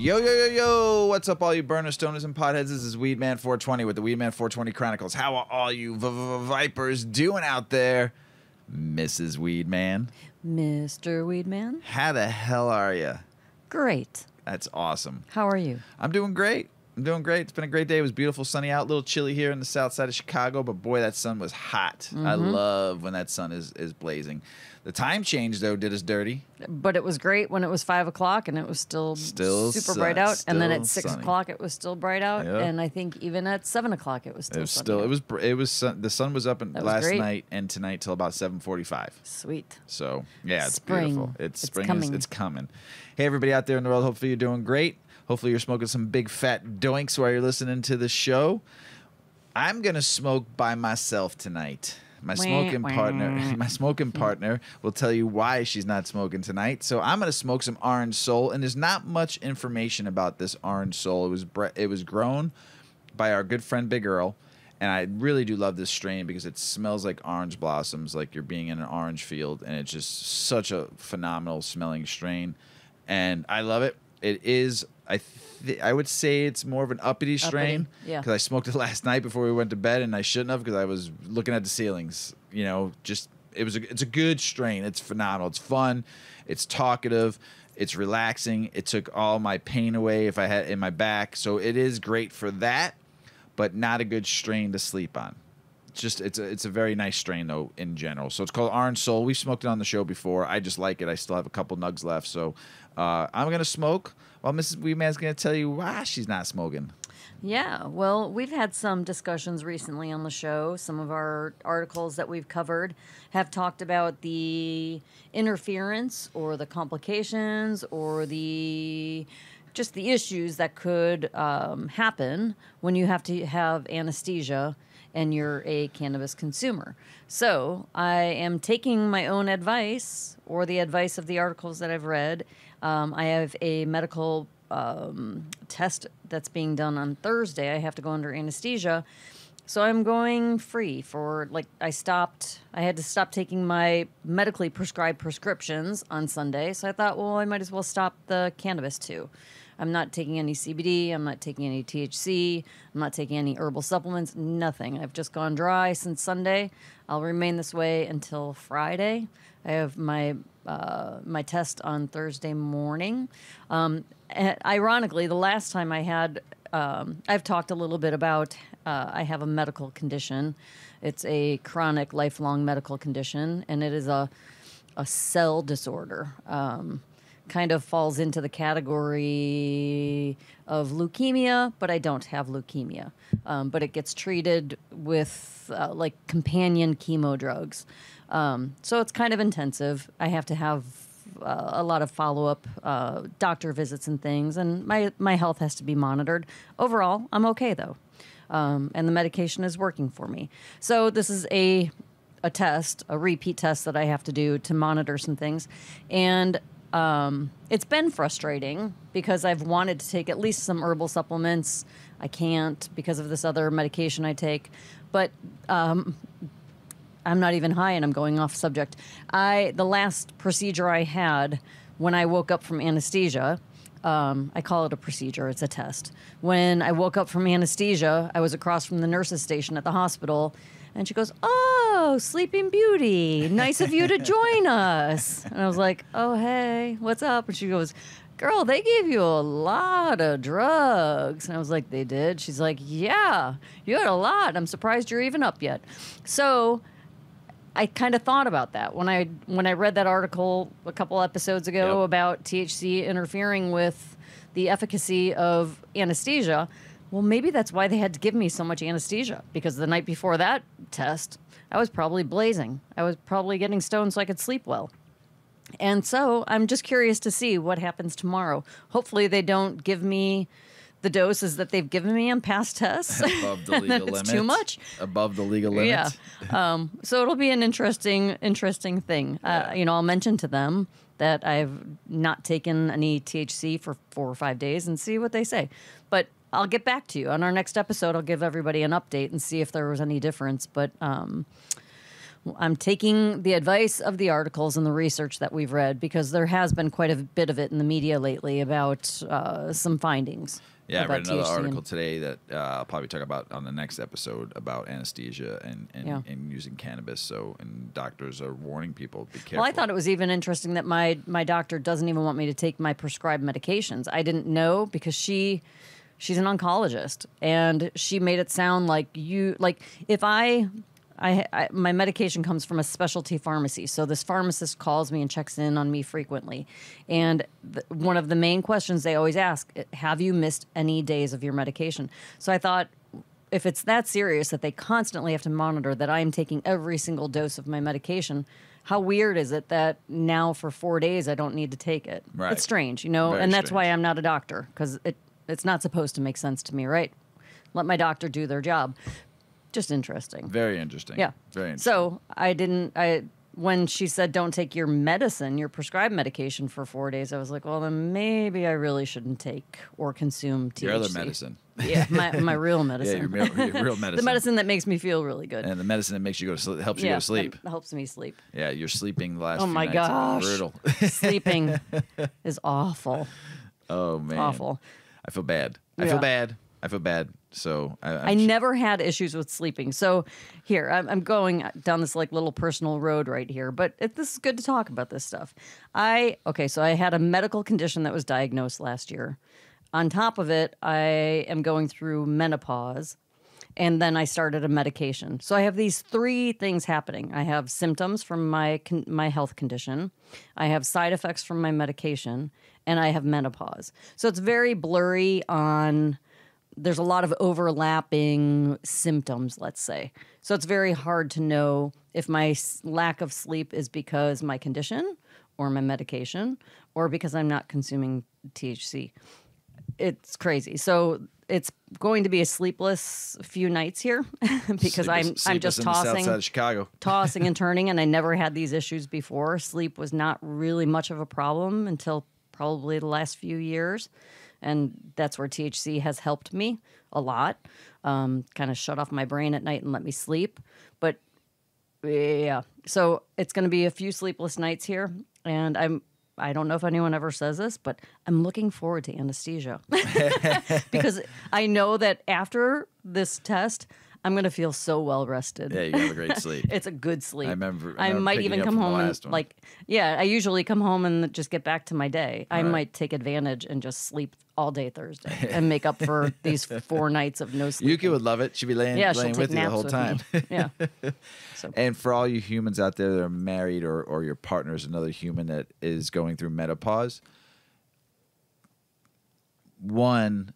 Yo, yo, yo, yo. What's up, all you burners, stoners, and potheads? This is Weedman 420 with the Weedman 420 Chronicles. How are all you vipers doing out there? Mrs. Weedman. Mr. Weedman. How the hell are you? Great. That's awesome. How are you? I'm doing great. It's been a great day. It was beautiful, sunny out, a little chilly here in the south side of Chicago, but boy, that sun was hot. I love when that sun is blazing. The time change, though, did us dirty. But it was great when it was 5 o'clock and it was still super bright out. And then at 6 o'clock it was still bright out. Yep. And I think even at 7 o'clock it was still sunny. The sun was up last night and tonight till about 7:45. Sweet. So yeah, it's spring. Beautiful. It's spring. Coming. It's coming. Hey, everybody out there in the world. Hopefully you're doing great. Hopefully you're smoking some big fat doinks while you're listening to the show. I'm gonna smoke by myself tonight. My smoking partner will tell you why she's not smoking tonight. So I'm gonna smoke some Orange Soul, and there's not much information about this Orange Soul. It was grown by our good friend Big Earl, and I really do love this strain because it smells like orange blossoms, like you're being in an orange field, and it's just such a phenomenal smelling strain, and I love it. It is, I would say it's more of an uppity strain. Yeah. Because I smoked it last night before we went to bed, and I shouldn't have because I was looking at the ceilings. You know, it's a good strain. It's phenomenal. It's fun. It's talkative. It's relaxing. It took all my pain away if I had in my back. So it is great for that, but not a good strain to sleep on. It's a very nice strain though in general. So it's called Orange Soul. We smoked it on the show before. I just like it. I still have a couple nugs left. So I'm gonna smoke while Mrs. Weedman's gonna tell you why she's not smoking. Yeah, well, we've had some discussions recently on the show. Some of our articles that we've covered have talked about the interference or the complications or just the issues that could happen when you have to have anesthesia and you're a cannabis consumer. So I am taking my own advice or the advice of the articles that I've read. I have a medical test that's being done on Thursday. I have to go under anesthesia. So I'm going free for, I had to stop taking my medically prescribed prescriptions on Sunday. So I thought, well, I might as well stop the cannabis too. I'm not taking any CBD. I'm not taking any THC. I'm not taking any herbal supplements, nothing. I've just gone dry since Sunday. I'll remain this way until Friday. I have my test on Thursday morning. Ironically, the last time I had, I've talked a little bit about, I have a medical condition. It's a chronic, lifelong medical condition, and it is a cell disorder. Kind of falls into the category of leukemia, but I don't have leukemia. But it gets treated with companion chemo drugs. So it's kind of intensive. I have to have a lot of follow-up doctor visits and things, and my health has to be monitored. Overall, I'm okay, though. And the medication is working for me. So this is a test, a repeat test that I have to do to monitor some things. And it's been frustrating because I've wanted to take at least some herbal supplements. I can't because of this other medication I take. But I'm not even high and I'm going off subject. The last procedure I had when I woke up from anesthesia, I call it a procedure, it's a test. When I woke up from anesthesia, I was across from the nurse's station at the hospital, and she goes, "Oh, Sleeping Beauty, nice of you to join us." And I was like, "Oh, hey, what's up?" And she goes, "Girl, they gave you a lot of drugs." And I was like, "They did?" She's like, "Yeah, you had a lot. I'm surprised you're even up yet." So I kind of thought about that when I read that article a couple episodes ago about THC interfering with the efficacy of anesthesia. Well, maybe that's why they had to give me so much anesthesia, because the night before that test, I was probably blazing. I was probably getting stoned so I could sleep well. And so I'm just curious to see what happens tomorrow. Hopefully they don't give me the doses that they've given me on past tests. Above the legal limit. It's too much. Above the legal limit. Yeah. So it'll be an interesting thing. Yeah. I'll mention to them that I've not taken any THC for 4 or 5 days and see what they say. But I'll get back to you. On our next episode, I'll give everybody an update and see if there was any difference. But I'm taking the advice of the articles and the research that we've read, because there has been quite a bit of it in the media lately about some findings. Yeah, I read another THC article today that I'll probably talk about on the next episode about anesthesia and using cannabis. So, and doctors are warning people, be careful. Well, I thought it was even interesting that my doctor doesn't even want me to take my prescribed medications. I didn't know, because she's an oncologist, and she made it sound like if my medication comes from a specialty pharmacy. So this pharmacist calls me and checks in on me frequently. And one of the main questions they always ask, have you missed any days of your medication? So I thought, if it's that serious that they constantly have to monitor that I'm taking every single dose of my medication, how weird is it that now for 4 days I don't need to take it? Right. It's strange, you know? Very and that's strange. why I'm not a doctor, because it's not supposed to make sense to me, right? Let my doctor do their job. Just interesting. Very interesting. Yeah. Very interesting. So when she said don't take your medicine, your prescribed medication for 4 days, I was like, well, then maybe I really shouldn't take or consume THC. Your other medicine. Yeah, my real medicine. Yeah, your real medicine. The medicine that makes me feel really good. And the medicine that makes you go to sleep, helps you go to sleep. That helps me sleep. Yeah, you're sleeping the last Oh few my nights. gosh. Brutal. Sleeping is awful. Oh, man. Awful. I feel bad. I feel bad. So I never had issues with sleeping. So here, I'm going down this like little personal road right here, but this is good to talk about this stuff. So I had a medical condition that was diagnosed last year. On top of it, I am going through menopause, and then I started a medication. So I have these three things happening. I have symptoms from my health condition. I have side effects from my medication, and I have menopause. So it's very blurry on... There's a lot of overlapping symptoms, let's say. So it's very hard to know if my lack of sleep is because my condition or my medication or because I'm not consuming THC. It's crazy. So it's going to be a sleepless few nights here because I'm just tossing, south side of Chicago. tossing and turning, and I never had these issues before. Sleep was not really much of a problem until probably the last few years. And that's where THC has helped me a lot, kind of shut off my brain at night and let me sleep. But yeah, so it's going to be a few sleepless nights here. And I don't know if anyone ever says this, but I'm looking forward to anesthesia because I know that after this test, I'm going to feel so well rested. Yeah, you have a great sleep. It's a good sleep. I remember I might picking even up come from the home and last one. I usually come home and just get back to my day. I Right. might take advantage and just sleep all day Thursday and make up for these 4 nights of no sleep. Yuki would love it. She'd be laying she'll take with you the naps whole with time. me. Yeah. So And for all you humans out there that are married or your partner is another human that is going through menopause, one,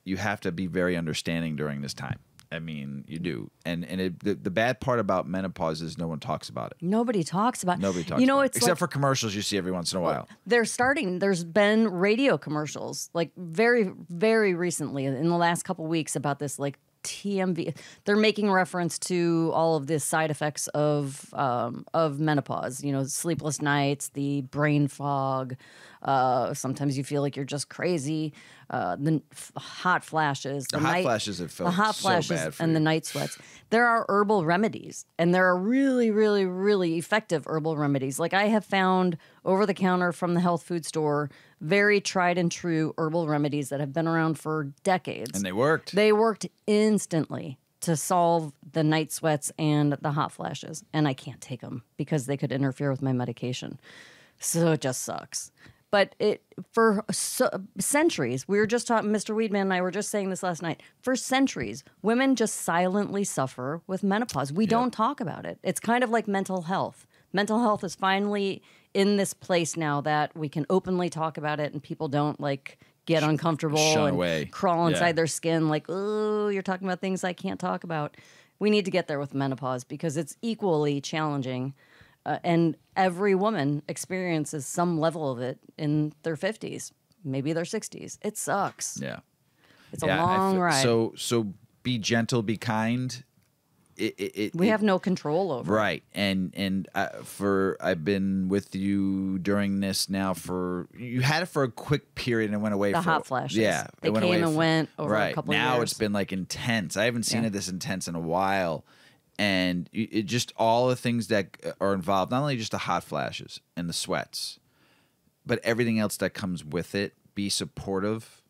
you have to be very understanding during this time. I mean, you do. And the bad part about menopause is no one talks about it. nobody talks about. Nobody talks You know, about it. it's Except like, for commercials you see every once in a while. There's been radio commercials like very, very recently in the last couple weeks about this like TMV. They're making reference to all of the side effects of menopause. You know, sleepless nights, the brain fog. Sometimes you feel like you're just crazy. The hot flashes. The hot flashes have felt the hot so flashes bad for and you. the night sweats. There are herbal remedies, and there are really, really, really effective herbal remedies. Like I have found over the counter from the health food store, very tried and true herbal remedies that have been around for decades. And they worked. They worked instantly to solve the night sweats and the hot flashes, and I can't take them because they could interfere with my medication. So it just sucks. But for centuries, we were just talking, Mr. Weedman and I were just saying this last night. For centuries, women just silently suffer with menopause. We don't talk about it. It's kind of like mental health. Mental health is finally in this place now that we can openly talk about it and people don't like get uncomfortable shun and away. crawl inside Yeah. their skin like, oh, you're talking about things I can't talk about. We need to get there with menopause because it's equally challenging. And every woman experiences some level of it in their 50s, maybe their 60s. It sucks. Yeah. It's a long ride. So be gentle, be kind. We have no control over it. Right. And I've been with you during this now you had it for a quick period and it went away. The hot flashes. Yeah. They it went came away and went over a couple of Now years. it's been like intense. I haven't seen Yeah. it this intense in a while. And it just all the things that are involved, not only just the hot flashes and the sweats, but everything else that comes with it. Be supportive.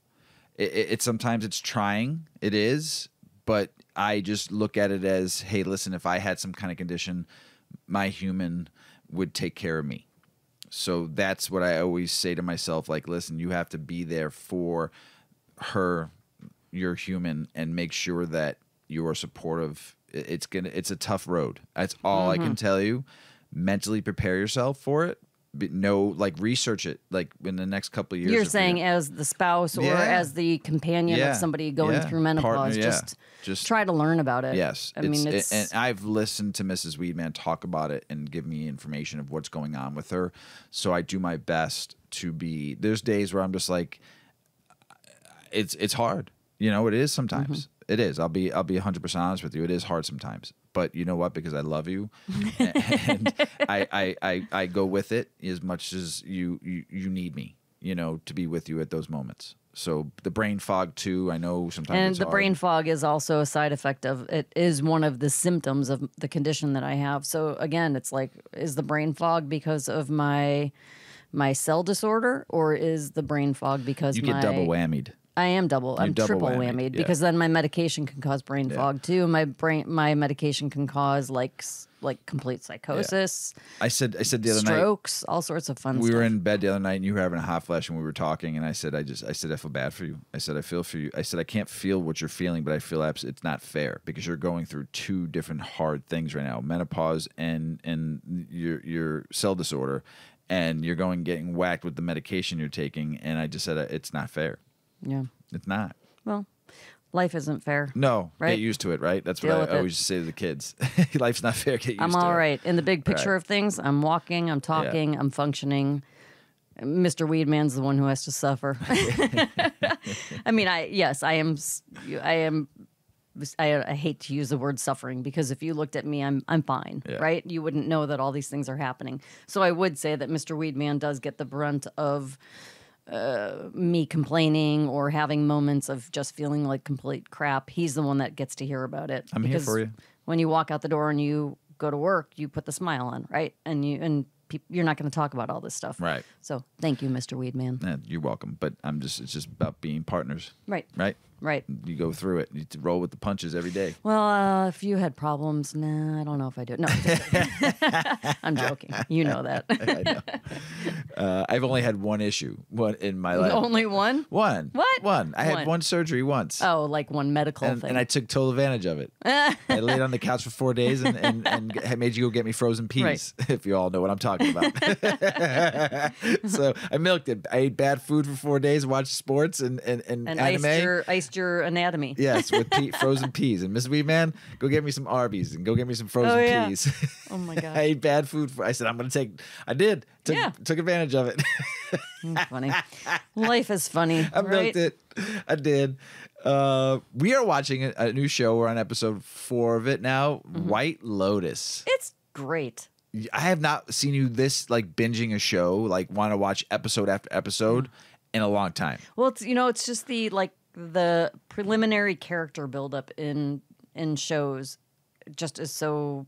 It sometimes it's trying. It is. But I just look at it as, hey, listen, if I had some kind of condition, my human would take care of me. So that's what I always say to myself, like, listen, you have to be there for her, your human, and make sure that you are supportive. It's a tough road. That's all I can tell you. Mentally prepare yourself for it. Research it, like in the next couple of years. You're saying as the spouse or as the companion of somebody going through menopause, partner, just try to learn about it. Yes. And I've listened to Mrs. Weedman talk about it and give me information of what's going on with her. So I do my best to be, there's days where I'm just like, it's hard. You know, it is sometimes. It is. I'll be 100% honest with you. It is hard sometimes. But you know what? Because I love you, and I go with it as much as you need me, you know, to be with you at those moments. So the brain fog too, I know sometimes. And it's the hard. brain fog is also a side effect of it. Is one of the symptoms of the condition that I have. So again, it's like, is the brain fog because of my cell disorder, or is the brain fog because you get double whammied? I am double. I'm triple whammied because then my medication can cause brain fog too. My medication can cause like complete psychosis. I said the other night, strokes, all sorts of fun stuff. We were in bed the other night and you were having a hot flash and we were talking and I said I feel bad for you. I said I feel for you. I said I can't feel what you're feeling, but I feel it's not fair because you're going through two different hard things right now: menopause and your cell disorder, and you're getting whacked with the medication you're taking. And I just said it's not fair. Yeah. It's not. Well, life isn't fair. No. Right? Get used to it, right? That's what I always say to the kids. Life's not fair. Get used to it. I'm all right. In the big picture of things, I'm walking, I'm talking, I'm functioning. Mr. Weedman's the one who has to suffer. I mean, I hate to use the word suffering because if you looked at me, I'm fine, right? You wouldn't know that all these things are happening. So I would say that Mr. Weedman does get the brunt of me complaining or having moments of just feeling like complete crap. He's the one that gets to hear about it. I'm here for you. When you walk out the door and you go to work, you put the smile on, right? And you're not going to talk about all this stuff, right? So thank you, Mr. Weedman. Yeah, you're welcome. But it's just about being partners, right? Right. You go through it. You need to roll with the punches every day. Well, if you had problems, I don't know if I do. No, I'm joking. You know that. I know. I've only had one issue in my life. Only one? One. What? One. I had one surgery once. Oh, like one medical thing. And I took total advantage of it. I laid on the couch for 4 days and I made you go get me frozen peas, if you all know what I'm talking about. So I milked it. I ate bad food for 4 days, watched sports and anime. Iced your anatomy. Yes, with frozen peas. And Miss Weedman, go get me some Arby's and go get me some frozen peas. Oh my God. I ate bad food. I said, I'm going to take. I did. Took advantage of it. That's funny. Life is funny. I milked it. I did. We are watching a new show. We're on episode 4 of it now. White Lotus. It's great. I have not seen you this binging a show, want to watch episode after episode in a long time. Well, it's just the preliminary character buildup in shows just is so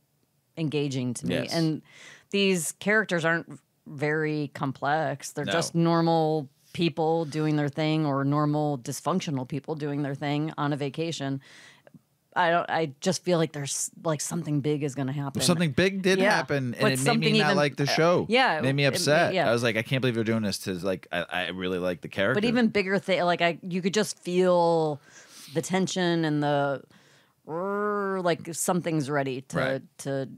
engaging to me. Yes. And these characters aren't very complex. They're just normal people doing their thing or normal dysfunctional people doing their thing on a vacation. I just feel like there's something big is going to happen. Something big did happen, and it made me not like the show. It made me upset. I was like, I can't believe they're doing this. I really like the character. But even bigger thing, you could just feel the tension and the something's ready to.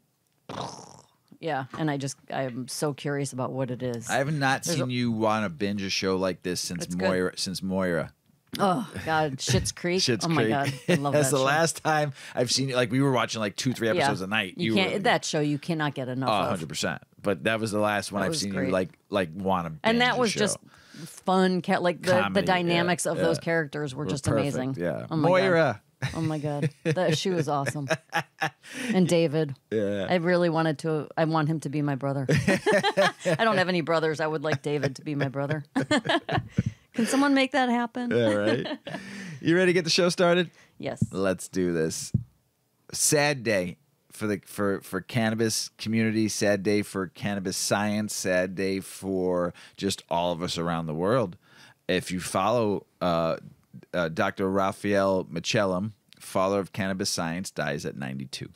Yeah, and I'm so curious about what it is. I have not seen you want to binge a show like this since Moira. Oh God, Schitt's Creek. Schitt's Creek. My God, I love that. That's the show. last time I've seen it. We were watching 2-3 episodes a night. You can't that show. You cannot get enough. 100%. But that was the last one I've seen you want to. And that was just fun. The dynamics of those yeah. characters were just perfect, amazing. Yeah, oh my Moira. God. Oh my God, she was awesome. And David. Yeah. I really I want him to be my brother. I don't have any brothers. I would like David to be my brother. Can someone make that happen? Yeah, right. You ready to get the show started? Yes. Let's do this. Sad day for the for cannabis community, sad day for cannabis science, sad day for just all of us around the world. If you follow Dr. Raphael Michelem, father of cannabis science, dies at 92.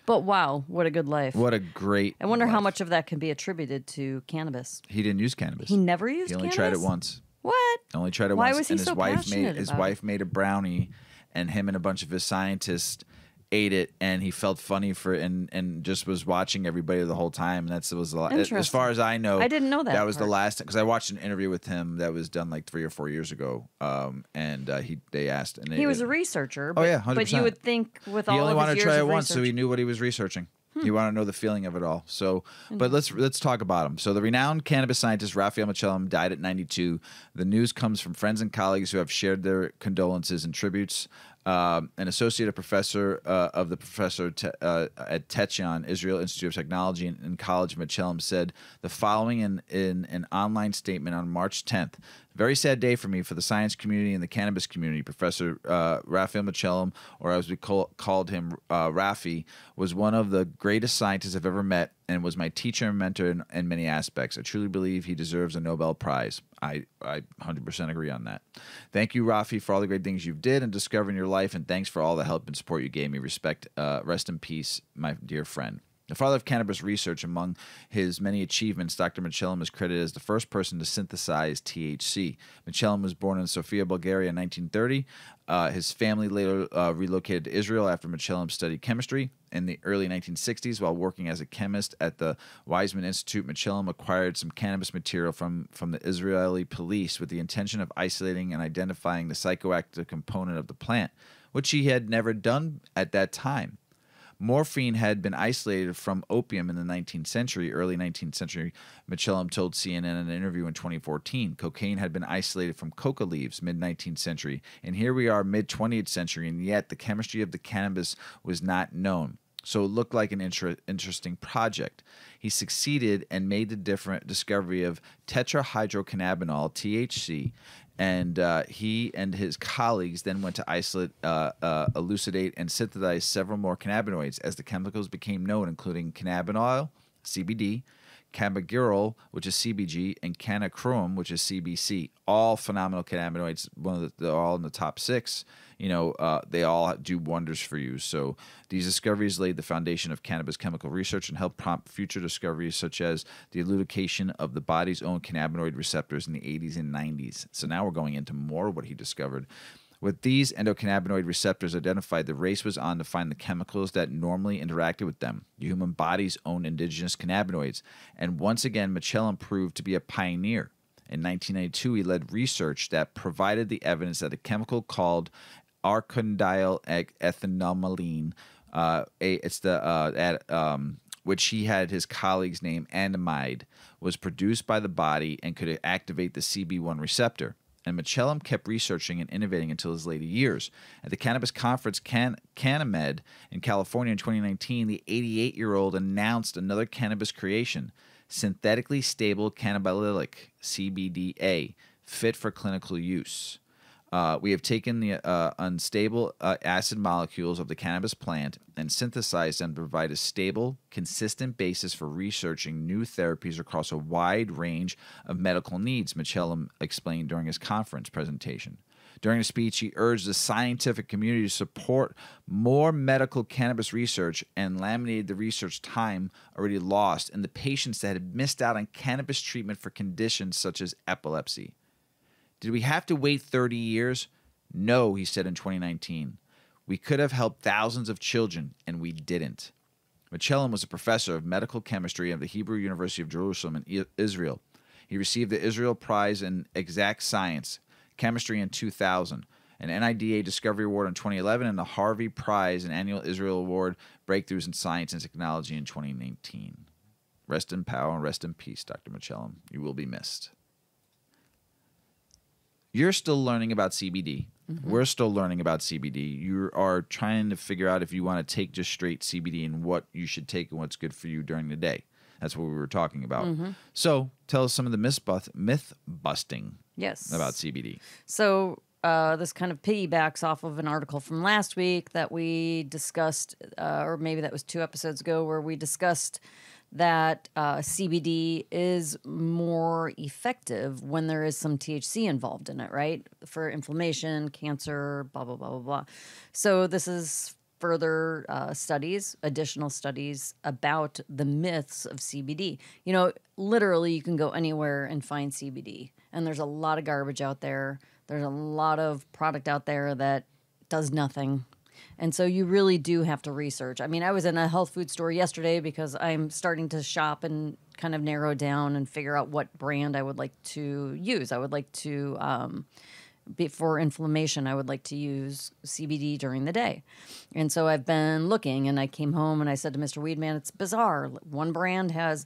But wow, what a good life. What a great I wonder how life. much of that can be attributed to cannabis. He didn't use cannabis. He never used He only cannabis? tried it once. What? Only tried it Why once. was he and his so wife passionate his about wife made a brownie, and him and a bunch of his scientists ate it, and he felt funny for it, and just was watching everybody the whole time. And that was a lot. As far as I know, I didn't know that. That was the part. last, because I watched an interview with him that was done like 3 or 4 years ago. They asked, and He was a researcher. Oh, But, yeah, 100%. But you would think with he all only of wanted his to years try it of once, so research- he knew what he was researching. He wanted to know the feeling of it all. So, but let's talk about him. So, the renowned cannabis scientist Raphael Michelem died at 92. The news comes from friends and colleagues who have shared their condolences and tributes. An associate professor at Technion, Israel Institute of Technology in College, Michelem said the following in an online statement on March 10th. Very sad day for me, for the science community and the cannabis community. Professor Raphael Michelem, or as we called him, Rafi, was one of the greatest scientists I've ever met and was my teacher and mentor in many aspects. I truly believe he deserves a Nobel Prize. I 100% agree on that. Thank you, Rafi, for all the great things you've did and discovered in your life, and thanks for all the help and support you gave me. Rest in peace, my dear friend. The father of cannabis research, among his many achievements, Dr. Michelem is credited as the first person to synthesize THC. Michelem was born in Sofia, Bulgaria in 1930. His family later relocated to Israel after Michelem studied chemistry. In the early 1960s, while working as a chemist at the Weizmann Institute, Michelem acquired some cannabis material from the Israeli police with the intention of isolating and identifying the psychoactive component of the plant, which he had never done at that time. Morphine had been isolated from opium in the early 19th century, Michelem told CNN in an interview in 2014. Cocaine had been isolated from coca leaves, mid-19th century. And here we are, mid-20th century, and yet the chemistry of the cannabis was not known. So it looked like an interesting project. He succeeded and made the discovery of tetrahydrocannabinol, THC, and he and his colleagues then went to isolate, elucidate, and synthesize several more cannabinoids as the chemicals became known, including cannabinol, CBD, cannabigerol, which is CBG, and canna-curious, which is CBC. All phenomenal cannabinoids. They're all in the top 6. They all do wonders for you. So these discoveries laid the foundation of cannabis chemical research and helped prompt future discoveries such as the elucidation of the body's own cannabinoid receptors in the 80s and 90s. So now we're going into more of what he discovered. With these endocannabinoid receptors identified, the race was on to find the chemicals that normally interacted with them, the human body's own indigenous cannabinoids. And once again, Michelem proved to be a pioneer. In 1992, he led research that provided the evidence that a chemical called arcondyl ethanolamine, which he had his colleagues name anandamide, was produced by the body and could activate the CB1 receptor. And Michelem kept researching and innovating until his later years. At the cannabis conference CannaMed in California in 2019, the 88-year-old announced another cannabis creation, synthetically stable cannabidiol, CBDA, fit for clinical use. We have taken the unstable acid molecules of the cannabis plant and synthesized them to provide a stable, consistent basis for researching new therapies across a wide range of medical needs, Michelem explained during his conference presentation. During a speech, he urged the scientific community to support more medical cannabis research and laminated the research time already lost in the patients that had missed out on cannabis treatment for conditions such as epilepsy. Did we have to wait 30 years? No, he said in 2019. We could have helped thousands of children, and we didn't. Michelem was a professor of medical chemistry at the Hebrew University of Jerusalem in Israel. He received the Israel Prize in Exact Science, Chemistry in 2000, an NIDA Discovery Award in 2011, and the Harvey Prize, an annual Israel Award, Breakthroughs in Science and Technology in 2019. Rest in power and rest in peace, Dr. Michelem. You will be missed. You're still learning about CBD. Mm-hmm. We're still learning about CBD. You are trying to figure out if you want to take just straight CBD and what you should take and what's good for you during the day. That's what we were talking about. Mm-hmm. So tell us some of the myth busting yes. about CBD. So this kind of piggybacks off of an article from last week that we discussed, or maybe that was 2 episodes ago, where we discussed that CBD is more effective when there is some THC involved in it, right? For inflammation, cancer, blah, blah, blah, blah, blah. So this is further additional studies about the myths of CBD. You know, literally you can go anywhere and find CBD, and there's a lot of garbage out there. There's a lot of product out there that does nothing. And so you really do have to research. I mean, I was in a health food store yesterday because I'm starting to shop and kind of narrow down and figure out what brand I would like to use. I would like to, for inflammation, I would like to use CBD during the day. And so I've been looking, and I came home and I said to Mr. Weedman, it's bizarre. One brand has,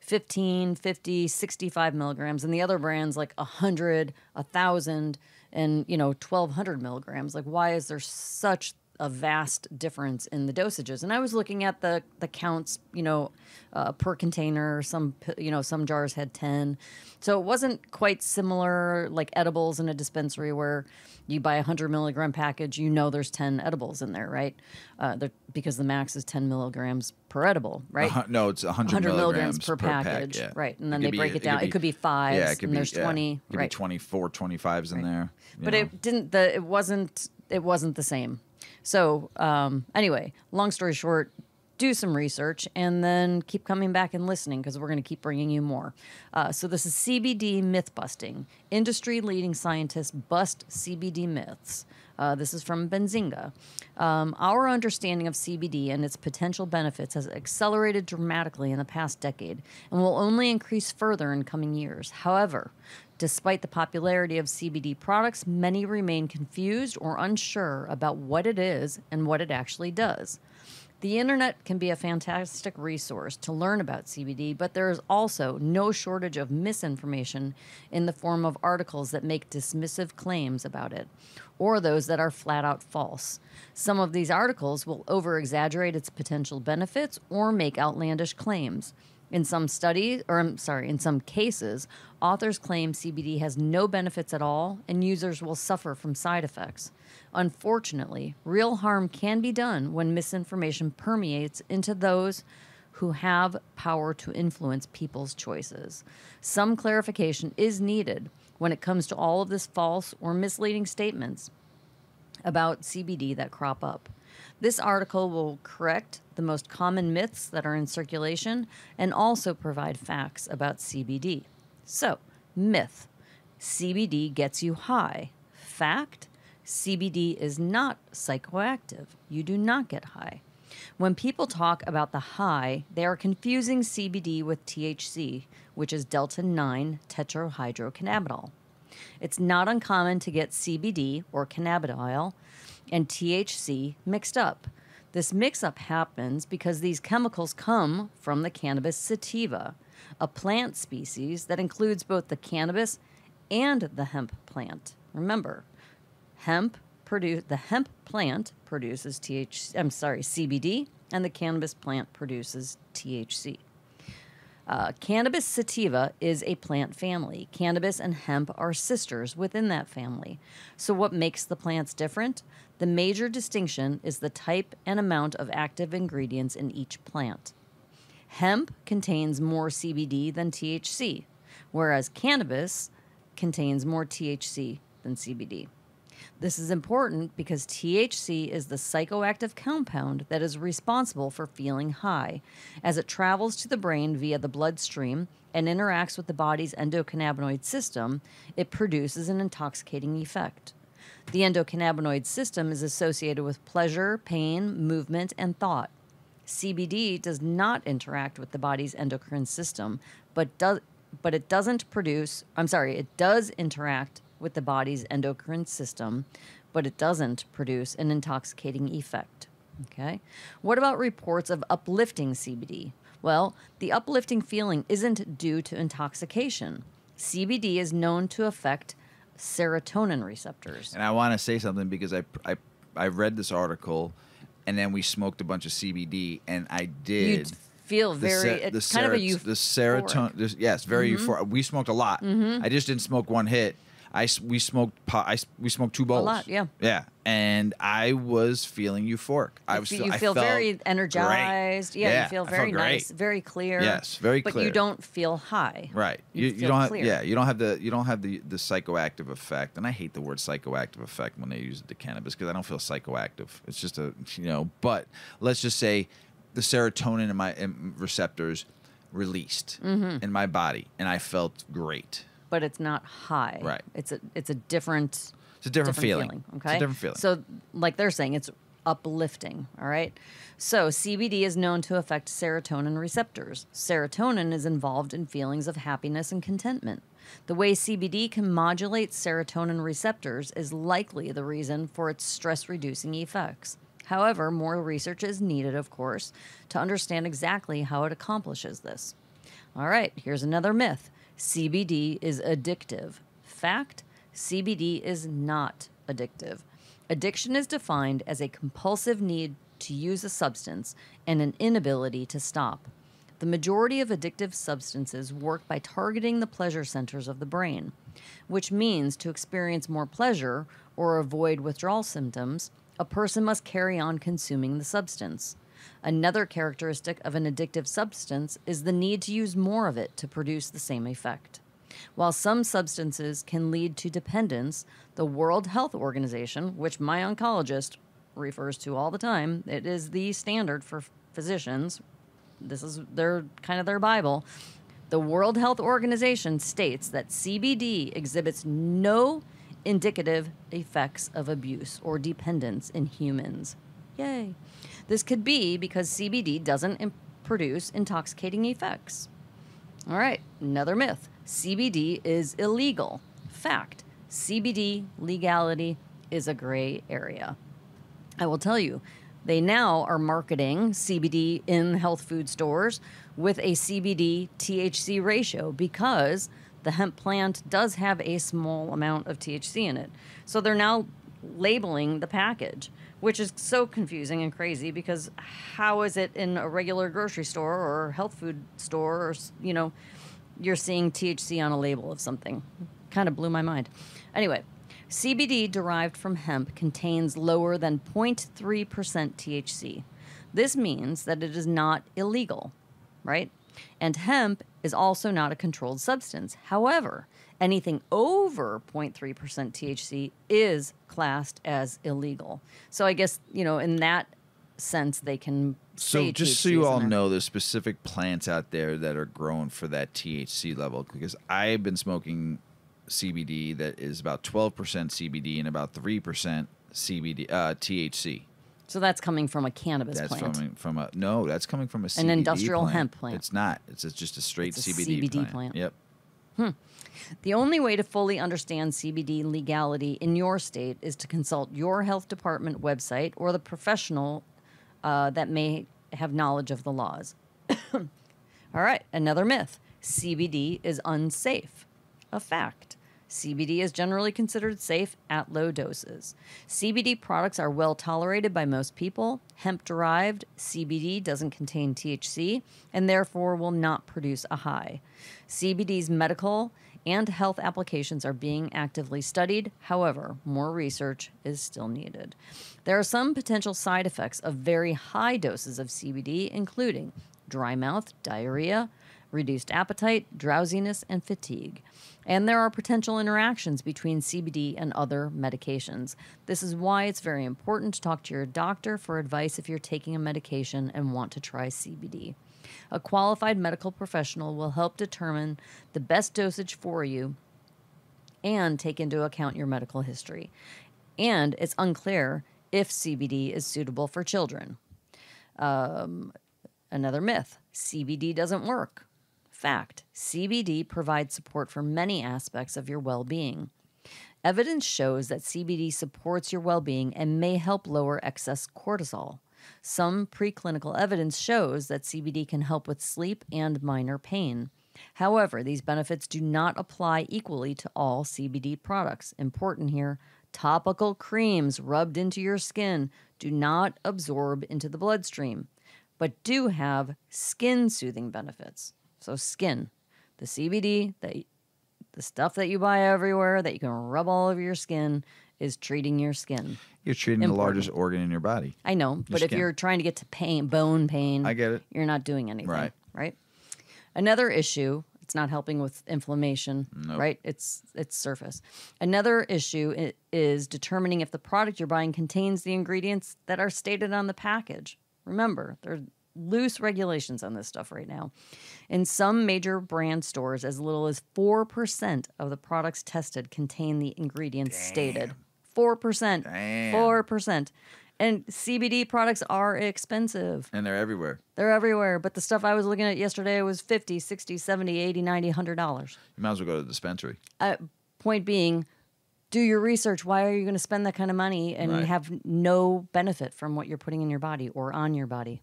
15, 50, 65 milligrams, and the other brand's like 100, 1,000, and 1,200 milligrams. Like, why is there such a vast difference in the dosages? And I was looking at the counts, per container. Some jars had 10, so it wasn't quite similar like edibles in a dispensary where you buy a 100 milligram package, there's 10 edibles in there, right? Because the max is 10 milligrams per edible, right? No, it's 100 milligrams per package, pack, yeah. Right? And then they break it down. It could be 5, and there's 20, it could right? be 24, 25s in there. But it wasn't the same. So anyway, long story short, do some research and then keep coming back and listening, because we're going to keep bringing you more. So this is CBD myth busting. Industry-leading scientists bust CBD myths. This is from Benzinga. Our understanding of CBD and its potential benefits has accelerated dramatically in the past decade and will only increase further in coming years. However, despite the popularity of CBD products, many remain confused or unsure about what it is and what it actually does. The internet can be a fantastic resource to learn about CBD, but there is also no shortage of misinformation in the form of articles that make dismissive claims about it, or those that are flat out false. Some of these articles will over-exaggerate its potential benefits or make outlandish claims. In some cases, authors claim CBD has no benefits at all and users will suffer from side effects. Unfortunately, real harm can be done when misinformation permeates into those who have power to influence people's choices. Some clarification is needed when it comes to all of this false or misleading statements about CBD that crop up. This article will correct the most common myths that are in circulation and also provide facts about CBD. So, myth: CBD gets you high. Fact: CBD is not psychoactive. You do not get high. When people talk about the high, they are confusing CBD with THC, which is delta-9 tetrahydrocannabinol. It's not uncommon to get CBD, or cannabidiol, and THC mixed up. This mix-up happens because these chemicals come from the cannabis sativa, a plant species that includes both the cannabis and the hemp plant. Remember, the hemp plant produces CBD, and the cannabis plant produces THC. Cannabis sativa is a plant family. Cannabis and hemp are sisters within that family. So what makes the plants different? The major distinction is the type and amount of active ingredients in each plant. Hemp contains more CBD than THC, whereas cannabis contains more THC than CBD. This is important because THC is the psychoactive compound that is responsible for feeling high. As it travels to the brain via the bloodstream and interacts with the body's endocannabinoid system, it produces an intoxicating effect. The endocannabinoid system is associated with pleasure, pain, movement, and thought. CBD does not interact with the body's endocrine system, it does interact with the body's endocrine system, but it doesn't produce an intoxicating effect. Okay? What about reports of uplifting CBD? Well, the uplifting feeling isn't due to intoxication. CBD is known to affect serotonin receptors. And I want to say something because I read this article, and then we smoked a bunch of CBD, and I did. You'd feel it's kind of a the serotonin. Yes, very euphoric. We smoked a lot. I just didn't smoke one hit. we smoked pot. We smoked 2 bowls. A lot, yeah. Yeah, and I was feeling euphoric. I feel very energized. Great. Yeah, you feel I very felt great. nice, very clear. Yes, very but clear. But you don't feel high. Right. You feel don't clear. have, you don't have the psychoactive effect. And I hate the word psychoactive effect when they use it to cannabis because I don't feel psychoactive. It's just but let's just say the serotonin in my receptors released in my body and I felt great. But it's not high. Right. It's a different feeling. Okay. It's a different feeling. So like they're saying, it's uplifting. All right. So CBD is known to affect serotonin receptors. Serotonin is involved in feelings of happiness and contentment. The way CBD can modulate serotonin receptors is likely the reason for its stress-reducing effects. However, more research is needed, of course, to understand exactly how it accomplishes this. All right, here's another myth. CBD is addictive. Fact, CBD is not addictive. Addiction is defined as a compulsive need to use a substance and an inability to stop. The majority of addictive substances work by targeting the pleasure centers of the brain, which means to experience more pleasure or avoid withdrawal symptoms, a person must carry on consuming the substance. Another characteristic of an addictive substance is the need to use more of it to produce the same effect. While some substances can lead to dependence, the World Health Organization, which my oncologist refers to all the time, it is the standard for physicians. This is their Bible. The World Health Organization states that CBD exhibits no indicative effects of abuse or dependence in humans. Yay. This could be because CBD doesn't produce intoxicating effects. All right, another myth. CBD is illegal. Fact, CBD legality is a gray area. I will tell you, they now are marketing CBD in health food stores with a CBD THC ratio because the hemp plant does have a small amount of THC in it. So they're now labeling the package, which is so confusing and crazy because how is it in a regular grocery store or health food store or, you're seeing THC on a label of something? Kind of blew my mind. Anyway, CBD derived from hemp contains lower than 0.3% THC. This means that it is not illegal, right? And hemp is also not a controlled substance. However, anything over 0.3% THC is classed as illegal. So I guess, in that sense, they can say So just THC so you is all in there. know, there's specific plants out there that are grown for that THC level because I've been smoking CBD that is about 12% CBD and about 3% CBD THC. So that's coming from a cannabis That's plant. that's coming from a CBD An industrial plant. hemp plant. It's not. It's just a straight It's a CBD, CBD plant. Yep. The only way to fully understand CBD legality in your state is to consult your health department website or the professional that may have knowledge of the laws. All right, another myth. CBD is unsafe. A fact. CBD is generally considered safe at low doses. CBD products are well tolerated by most people. Hemp-derived CBD doesn't contain THC and therefore will not produce a high. CBD's medical and health applications are being actively studied. However, more research is still needed. There are some potential side effects of very high doses of CBD, including dry mouth, diarrhea, reduced appetite, drowsiness, and fatigue. And there are potential interactions between CBD and other medications. This is why it's very important to talk to your doctor for advice if you're taking a medication and want to try CBD. A qualified medical professional will help determine the best dosage for you and take into account your medical history. And it's unclear if CBD is suitable for children. Another myth, CBD doesn't work. Fact, CBD provides support for many aspects of your well-being. Evidence shows that CBD supports your well-being and may help lower excess cortisol. Some preclinical evidence shows that CBD can help with sleep and minor pain. However, these benefits do not apply equally to all CBD products. Important here, topical creams rubbed into your skin do not absorb into the bloodstream, but do have skin-soothing benefits. So skin, the CBD that The stuff that you buy everywhere that you can rub all over your skin is treating your skin. You're treating the largest organ in your body. I know, but if you're trying to get to pain, bone pain, I get it. You're not doing anything. Right. Another issue, it's not helping with inflammation, right? It's surface. Another issue is determining if the product you're buying contains the ingredients that are stated on the package. Remember, there are loose regulations on this stuff right now. In some major brand stores, as little as 4% of the products tested contain the ingredients stated. 4%. Damn. 4%. And CBD products are expensive. And they're everywhere. They're everywhere. But the stuff I was looking at yesterday was $50, $60, $70, $80, $90, $100. You might as well go to the dispensary. Point being, do your research. Why are you going to spend that kind of money and have no benefit from what you're putting in your body or on your body?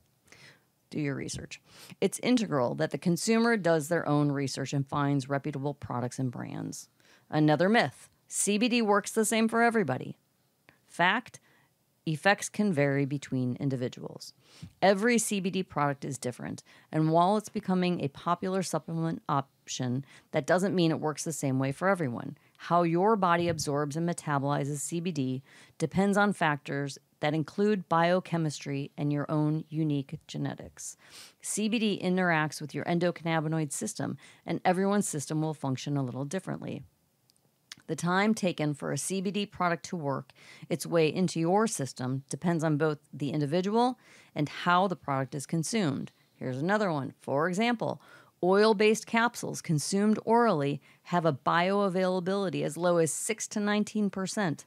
Do your research. It's integral that the consumer does their own research and finds reputable products and brands. Another myth. CBD works the same for everybody. Fact. Effects can vary between individuals. Every CBD product is different, and while it's becoming a popular supplement option, that doesn't mean it works the same way for everyone. How your body absorbs and metabolizes CBD depends on factors that include biochemistry and your own unique genetics. CBD interacts with your endocannabinoid system, and everyone's system will function a little differently. The time taken for a CBD product to work its way into your system depends on both the individual and how the product is consumed. Here's another one. For example, oil-based capsules consumed orally have a bioavailability as low as 6 to 19%.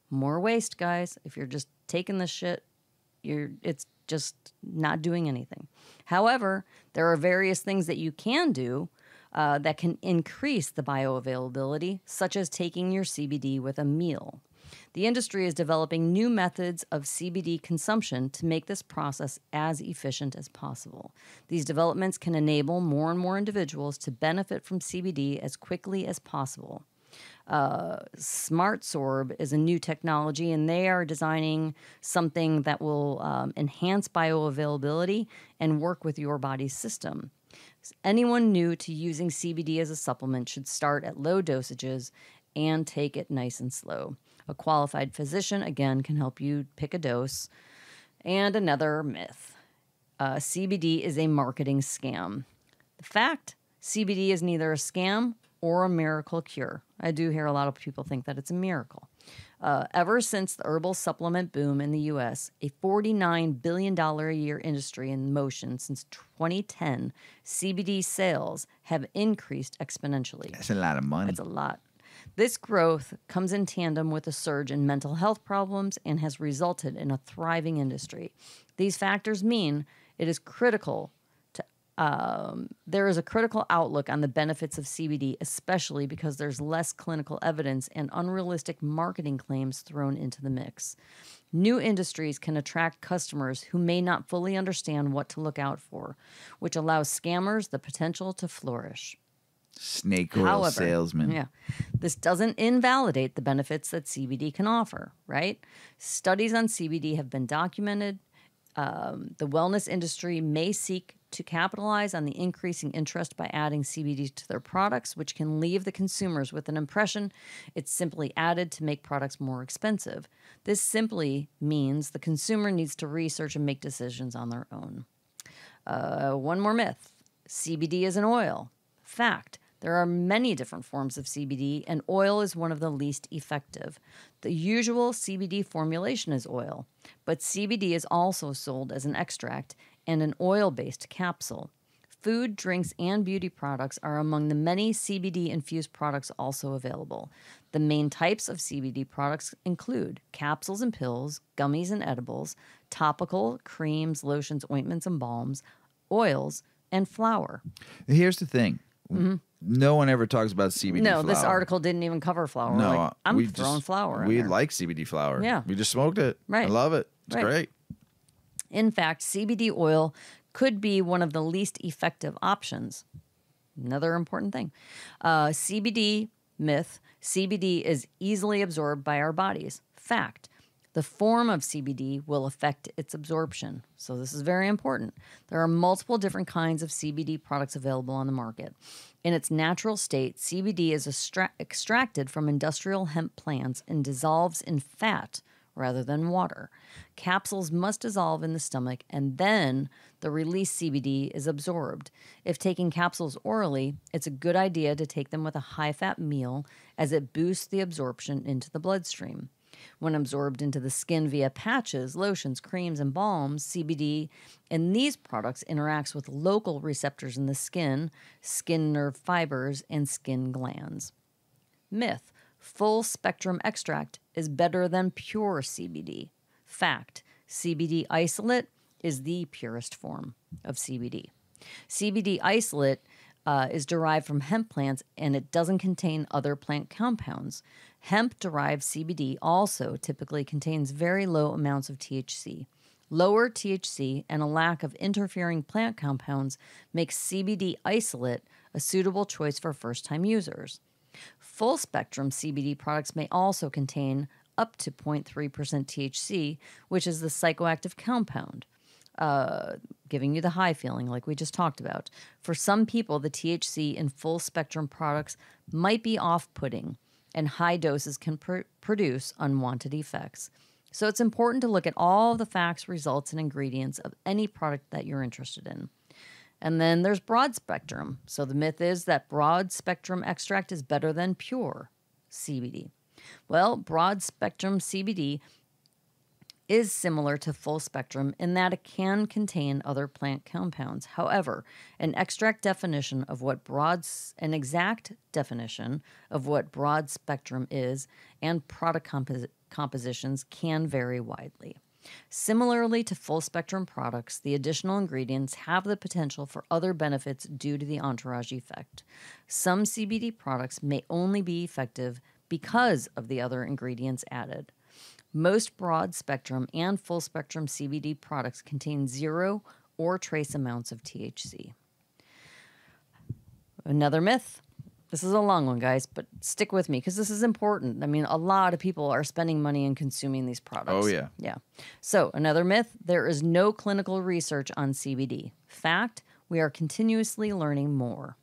More waste, guys. If you're just taking this shit, it's just not doing anything. However, there are various things that you can do that can increase the bioavailability, such as taking your CBD with a meal. The industry is developing new methods of CBD consumption to make this process as efficient as possible. These developments can enable more and more individuals to benefit from CBD as quickly as possible. SmartSorb is a new technology, and they are designing something that will enhance bioavailability and work with your body's system. Anyone new to using CBD as a supplement should start at low dosages and take it nice and slow. A qualified physician, again, can help you pick a dose. And another myth. CBD is a marketing scam. The fact, CBD is neither a scam or a miracle cure. I do hear a lot of people think that it's a miracle. Ever since the herbal supplement boom in the U.S., a $49 billion a year industry in motion since 2010, CBD sales have increased exponentially. That's a lot of money. That's a lot. This growth comes in tandem with a surge in mental health problems and has resulted in a thriving industry. These factors mean it is critical there is a critical outlook on the benefits of CBD, especially because there's less clinical evidence and unrealistic marketing claims thrown into the mix. New industries can attract customers who may not fully understand what to look out for, which allows scammers the potential to flourish. Snake oil salesman. Yeah. This doesn't invalidate the benefits that CBD can offer, right? Studies on CBD have been documented. The wellness industry may seek to capitalize on the increasing interest by adding CBD to their products, which can leave the consumers with an impression it's simply added to make products more expensive. This simply means the consumer needs to research and make decisions on their own. One more myth. CBD is an oil. Fact. There are many different forms of CBD, and oil is one of the least effective. The usual CBD formulation is oil, but CBD is also sold as an extract and an oil-based capsule. Food, drinks, and beauty products are among the many CBD-infused products also available. The main types of CBD products include capsules and pills, gummies and edibles, topical, creams, lotions, ointments, and balms, oils, and flour. Here's the thing. Mm-hmm. No one ever talks about CBD flower. No, this article didn't even cover flour. No, like, I'm throwing flour in We there. like CBD flower. Yeah. We just smoked it. Right. I love it. It's great. In fact, CBD oil could be one of the least effective options. Another important thing. CBD myth. CBD is easily absorbed by our bodies. Fact. The form of CBD will affect its absorption. So this is very important. There are multiple different kinds of CBD products available on the market. In its natural state, CBD is extracted from industrial hemp plants and dissolves in fat rather than water. Capsules must dissolve in the stomach, and then the released CBD is absorbed. If taking capsules orally, it's a good idea to take them with a high-fat meal, as it boosts the absorption into the bloodstream. When absorbed into the skin via patches, lotions, creams, and balms, CBD in these products interacts with local receptors in the skin, skin nerve fibers, and skin glands. Myth: full spectrum extract is better than pure CBD. Fact: CBD isolate is the purest form of CBD. CBD isolate is derived from hemp plants, and it doesn't contain other plant compounds. Hemp-derived CBD also typically contains very low amounts of THC. Lower THC and a lack of interfering plant compounds makes CBD isolate a suitable choice for first-time users. Full-spectrum CBD products may also contain up to 0.3% THC, which is the psychoactive compound, giving you the high feeling like we just talked about. For some people, the THC in full-spectrum products might be off-putting, and high doses can produce unwanted effects. So it's important to look at all the facts, results, and ingredients of any product that you're interested in. And then there's broad spectrum. So the myth is that broad spectrum extract is better than pure CBD. Well, broad spectrum CBD is similar to full spectrum in that it can contain other plant compounds. However, an exact definition of what broad spectrum is and product compositions can vary widely. Similarly to full spectrum products, the additional ingredients have the potential for other benefits due to the entourage effect. Some CBD products may only be effective because of the other ingredients added. Most broad spectrum and full spectrum CBD products contain zero or trace amounts of THC. Another myth. This is a long one, guys, but stick with me because this is important. I mean, a lot of people are spending money and consuming these products. Oh, yeah. Yeah. So, another myth, there is no clinical research on CBD. Fact, we are continuously learning more.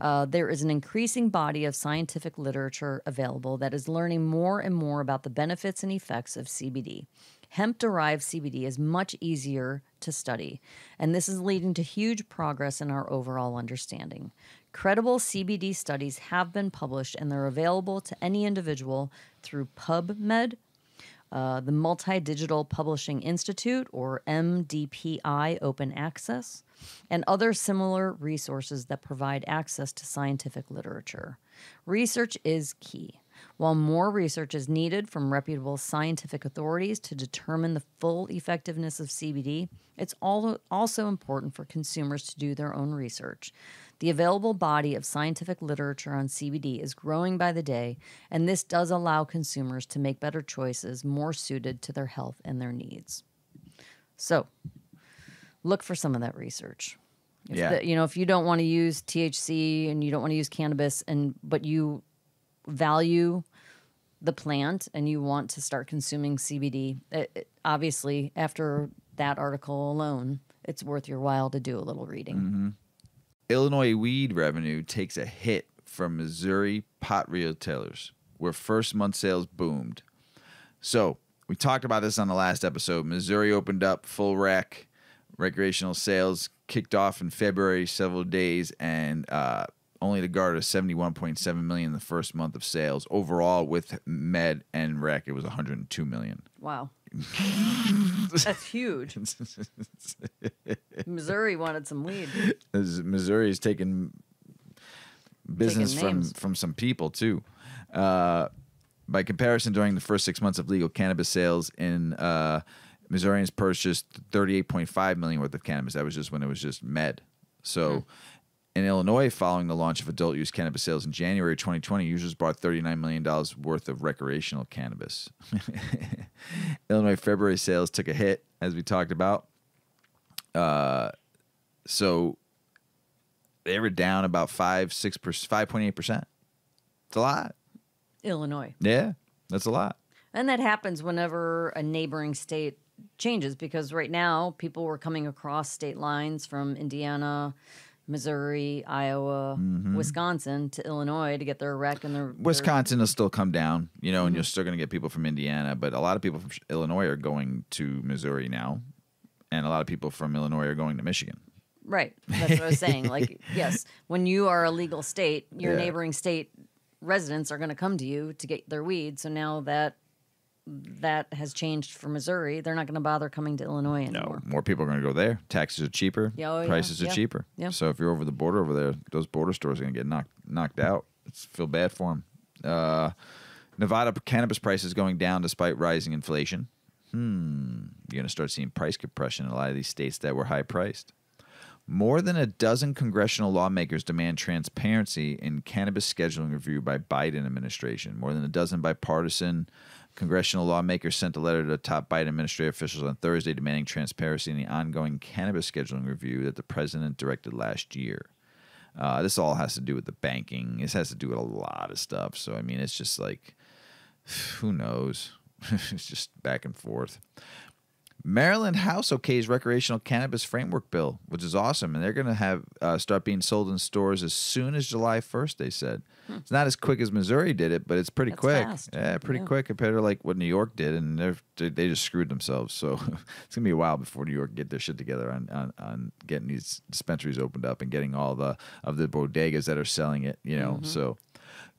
There is an increasing body of scientific literature available that is learning more and more about the benefits and effects of CBD. Hemp-derived CBD is much easier to study, and this is leading to huge progress in our overall understanding. Credible CBD studies have been published, and they're available to any individual through PubMed, the Multi-Digital Publishing Institute, or MDPI Open Access, and other similar resources that provide access to scientific literature. Research is key. While more research is needed from reputable scientific authorities to determine the full effectiveness of CBD, it's also important for consumers to do their own research. The available body of scientific literature on CBD is growing by the day, and this does allow consumers to make better choices more suited to their health and their needs. So, look for some of that research. If you don't want to use THC and you don't want to use cannabis, but you value the plant and you want to start consuming CBD, obviously, after that article alone, it's worth your while to do a little reading. Mm-hmm. Illinois weed revenue takes a hit from Missouri pot retailers, where first month sales boomed. So we talked about this on the last episode. Missouri opened up full rec. Recreational sales kicked off in February, several days, and only to garner $71.7 million in the first month of sales. Overall, with med and rec, it was $102 million. Wow. That's huge. Missouri wanted some weed. Missouri is taking business from some people, too. By comparison, during the first 6 months of legal cannabis sales in Missourians purchased $38.5 million worth of cannabis. That was just when it was just med. So in Illinois, following the launch of adult use cannabis sales in January 2020, users bought $39 million worth of recreational cannabis. Illinois February sales took a hit, as we talked about. So they were down about 5.8%. It's a lot. Illinois. Yeah, that's a lot. And that happens whenever a neighboring state changes, because right now people were coming across state lines from Indiana, Missouri, Iowa, Wisconsin to Illinois to get their rec and their Wisconsin will still come down, and you're still going to get people from Indiana, but a lot of people from Illinois are going to Missouri now, and a lot of people from Illinois are going to Michigan. Right. That's what I was saying. Like, yes, when you are a legal state, your neighboring state residents are going to come to you to get their weed. So now that has changed for Missouri, they're not going to bother coming to Illinois anymore. No, more people are going to go there. Taxes are cheaper. Prices are cheaper. Yeah. So if you're over the border over there, those border stores are going to get knocked out. Feel bad for them. Nevada cannabis prices going down despite rising inflation. You're going to start seeing price compression in a lot of these states that were high priced. More than a dozen congressional lawmakers demand transparency in cannabis scheduling review by Biden administration. More than a dozen bipartisan congressional lawmakers sent a letter to top Biden administrative officials on Thursday demanding transparency in the ongoing cannabis scheduling review that the president directed last year. This all has to do with the banking. This has to do with a lot of stuff. So, I mean, it's just like, who knows? It's just back and forth. Maryland House okays recreational cannabis framework bill, which is awesome, and they're going to have start being sold in stores as soon as July 1st, they said. It's not as quick as Missouri did it, but it's pretty quick. Fast. Yeah, pretty quick compared to like what New York did, and they just screwed themselves. So it's going to be a while before New York get their shit together on getting these dispensaries opened up and getting all of the bodegas that are selling it, So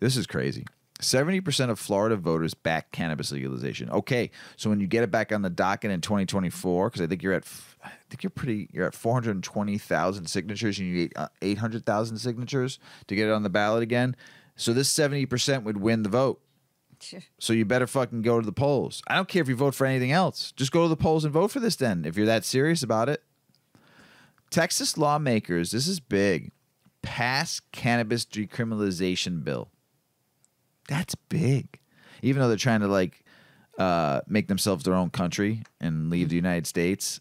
this is crazy. 70% of Florida voters back cannabis legalization. Okay, so when you get it back on the docket in 2024, because I think you're at 420,000 signatures, and you need 800,000 signatures to get it on the ballot again. So this 70% would win the vote. So you better fucking go to the polls. I don't care if you vote for anything else. Just go to the polls and vote for this then, if you're that serious about it. Texas lawmakers, this is big, pass cannabis decriminalization bill. That's big. Even though they're trying to make themselves their own country and leave the United States.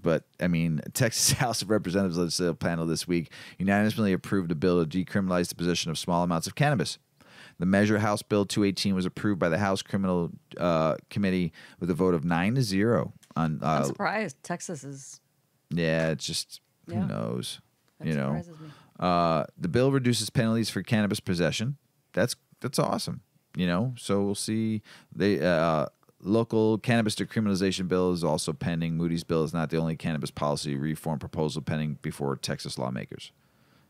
But, I mean, Texas House of Representatives legislative panel this week unanimously approved a bill to decriminalize the possession of small amounts of cannabis. The measure, House Bill 218, was approved by the House Criminal Committee with a vote of 9-0. I'm surprised. Texas is... Yeah, it's just, who knows? That surprises me. The bill reduces penalties for cannabis possession. That's awesome, So we'll see. Local cannabis decriminalization bill is also pending. Moody's bill is not the only cannabis policy reform proposal pending before Texas lawmakers.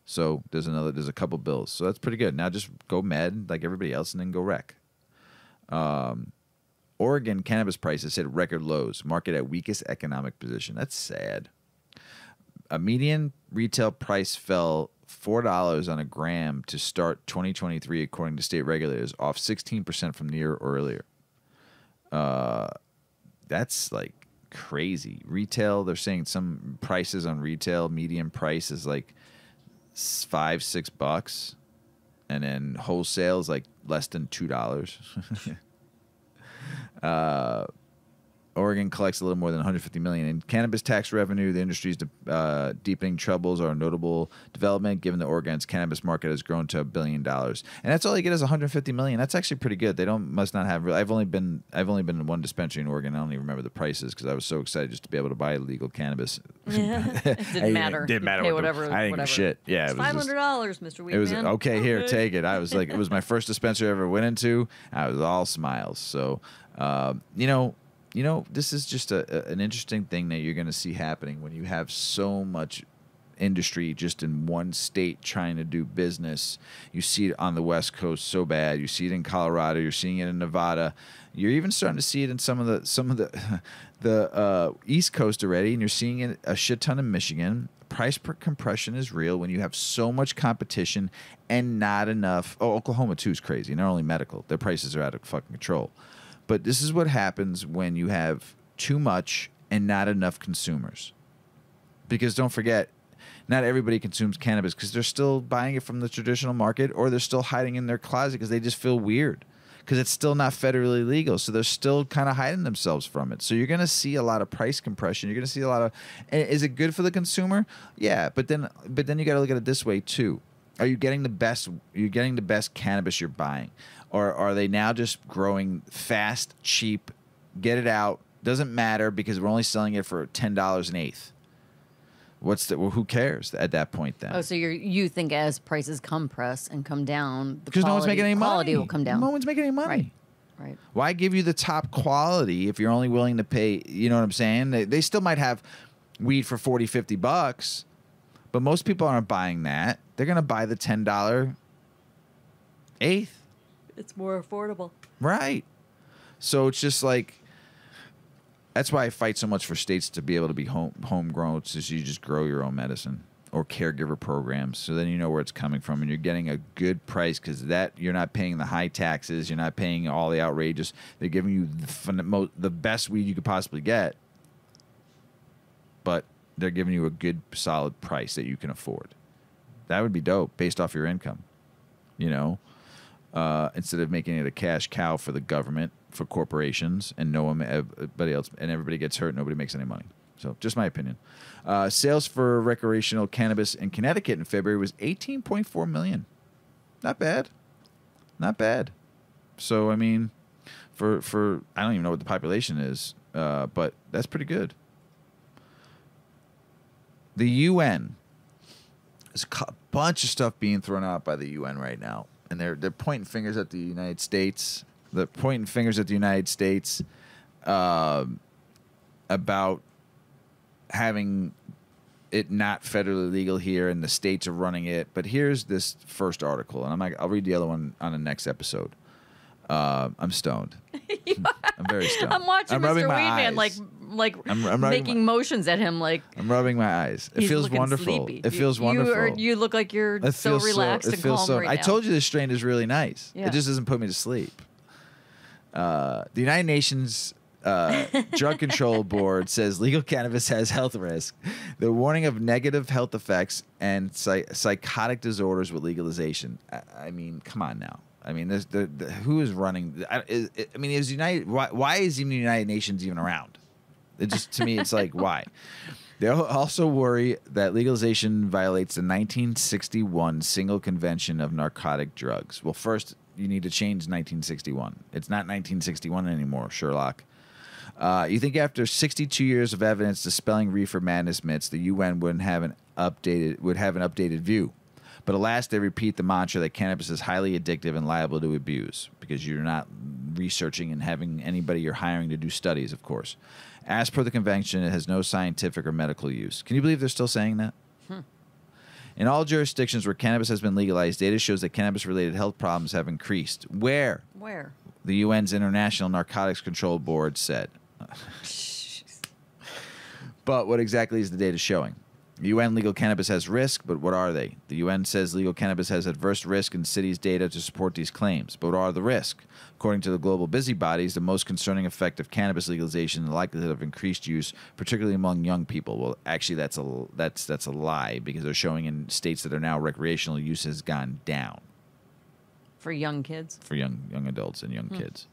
So there's a couple bills. So that's pretty good. Now just go med like everybody else and then go rec. Oregon cannabis prices hit record lows. Market at weakest economic position. That's sad. A median retail price fell $4 on a gram to start 2023, according to state regulators, off 16% from the year earlier. That's like crazy. Retail, they're saying some prices on retail, median price is like $5-6, and then wholesale is like less than $2. Oregon collects a little more than $150 million in cannabis tax revenue. The industry's deepening troubles are a notable development, given that Oregon's cannabis market has grown to $1 billion, and that's all you get is $150 million. That's actually pretty good. They must not have. I've only been in one dispensary in Oregon. I don't even remember the prices because I was so excited just to be able to buy legal cannabis. It didn't matter. Didn't matter. Pay whatever. I didn't give a shit. Yeah, it's $500, Mr. Weedman. It was okay. Here, take it. I was like, it was my first dispensary I ever went into. I was all smiles. So, this is just an interesting thing that you're going to see happening when you have so much industry just in one state trying to do business. You see it on the West Coast so bad. You see it in Colorado. You're seeing it in Nevada. You're even starting to see it in some of the East Coast already, and you're seeing it a shit ton in Michigan. Price compression is real when you have so much competition and not enough. Oh, Oklahoma too is crazy. Not only medical, their prices are out of fucking control. But this is what happens when you have too much and not enough consumers. Because don't forget, not everybody consumes cannabis because they're still buying it from the traditional market, or they're still hiding in their closet because they just feel weird because it's still not federally legal. So they're still kind of hiding themselves from it. So you're going to see a lot of price compression. You're going to see a lot of... Is it good for the consumer? Yeah, but then you got to look at it this way too. Are you getting the best? You're getting the best cannabis you're buying, or are they now just growing fast, cheap? Get it out. Doesn't matter because we're only selling it for $10 an eighth. Who cares at that point then? Oh, so you think as prices compress and come down, because no one's making any money. Quality will come down. No one's making any money. Right. Why give you the top quality if you're only willing to pay? You know what I'm saying? They still might have weed for $40, $50, but most people aren't buying that. They're gonna buy the $10 eighth. It's more affordable. Right. So it's just like. That's why I fight so much for states to be able to be homegrown. It's just you just grow your own medicine or caregiver programs, so then you know where it's coming from and you're getting a good price because that you're not paying the high taxes, you're not paying all the outrageous. They're giving you the best weed you could possibly get, but they're giving you a good solid price that you can afford. That would be dope based off your income, you know, instead of making it a cash cow for the government. For corporations and everybody else, and everybody gets hurt. Nobody makes any money. So, just my opinion. Sales for recreational cannabis in Connecticut in February was $18.4 million. Not bad, not bad. So, I mean, for I don't even know what the population is, but that's pretty good. The UN, there's a bunch of stuff being thrown out by the UN right now, and they're pointing fingers at the United States. They're pointing fingers at the United States about having it not federally legal here, and the states are running it. But here's this first article, and I'll read the other one on the next episode. I'm stoned. I'm very stoned. I'm watching Mr. Weedman like I'm making motions at him like I'm rubbing my eyes. It feels wonderful. Sleepy. It feels wonderful. You look like you're so relaxed and calm right now. I told you this strain is really nice. Yeah. It just doesn't put me to sleep. The United Nations Drug Control Board says legal cannabis has health risks. The warning of negative health effects and psychotic disorders with legalization. I mean, come on now. I mean, who is running? I mean, is United? Why is even the United Nations even around? It just to me, it's like why. They also worry that legalization violates the 1961 Single Convention of Narcotic Drugs. Well, first. You need to change 1961. It's not 1961 anymore, Sherlock. You think after 62 years of evidence dispelling reefer madness myths, the UN would have an updated view. But alas, they repeat the mantra that cannabis is highly addictive and liable to abuse because you're not researching and having anybody you're hiring to do studies, of course. As per the convention, it has no scientific or medical use. Can you believe they're still saying that? In all jurisdictions where cannabis has been legalized, data shows that cannabis-related health problems have increased. Where? The UN's International Narcotics Control Board said. But what exactly is the data showing? UN legal cannabis has risk, but what are they? The UN says legal cannabis has adverse risk and cities' data to support these claims. But what are the risks? According to the global busybodies, the most concerning effect of cannabis legalization is the likelihood of increased use, particularly among young people. Well, actually, that's a lie because they're showing in states that are now recreational use has gone down. For young kids? For young adults and young kids.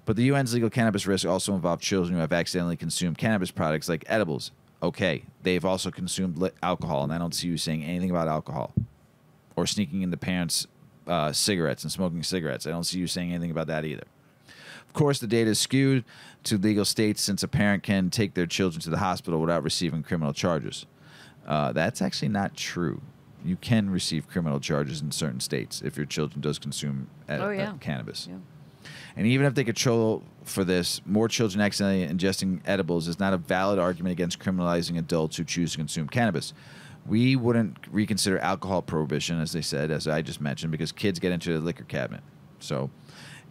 But the UN's legal cannabis risk also involve children who have accidentally consumed cannabis products like edibles. Okay, they've also consumed alcohol, and I don't see you saying anything about alcohol or sneaking into parents' cigarettes and smoking cigarettes. I don't see you saying anything about that either. Of course, the data is skewed to legal states since a parent can take their children to the hospital without receiving criminal charges. That's actually not true. You can receive criminal charges in certain states if your children does consume cannabis. Yeah. And even if they control for this, more children accidentally ingesting edibles is not a valid argument against criminalizing adults who choose to consume cannabis. We wouldn't reconsider alcohol prohibition, as they said, as I just mentioned, because kids get into the liquor cabinet. So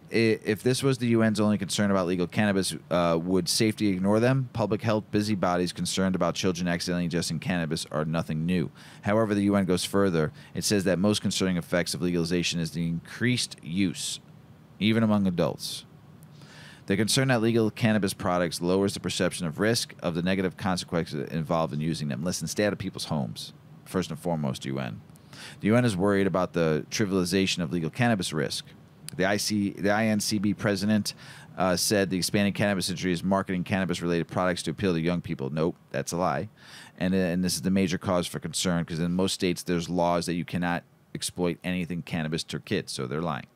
if this was the UN's only concern about legal cannabis, would safety ignore them? Public health busybodies concerned about children accidentally ingesting cannabis are nothing new. However, the UN goes further. It says that most concerning effects of legalization is the increased use, even among adults. They're concerned that legal cannabis products lowers the perception of risk of the negative consequences involved in using them. Listen, stay out of people's homes, first and foremost, UN. The UN is worried about the trivialization of legal cannabis risk. The INCB president said the expanding cannabis industry is marketing cannabis-related products to appeal to young people. Nope, that's a lie. And this is the major cause for concern because in most states there's laws that you cannot exploit anything cannabis to kids, so they're lying.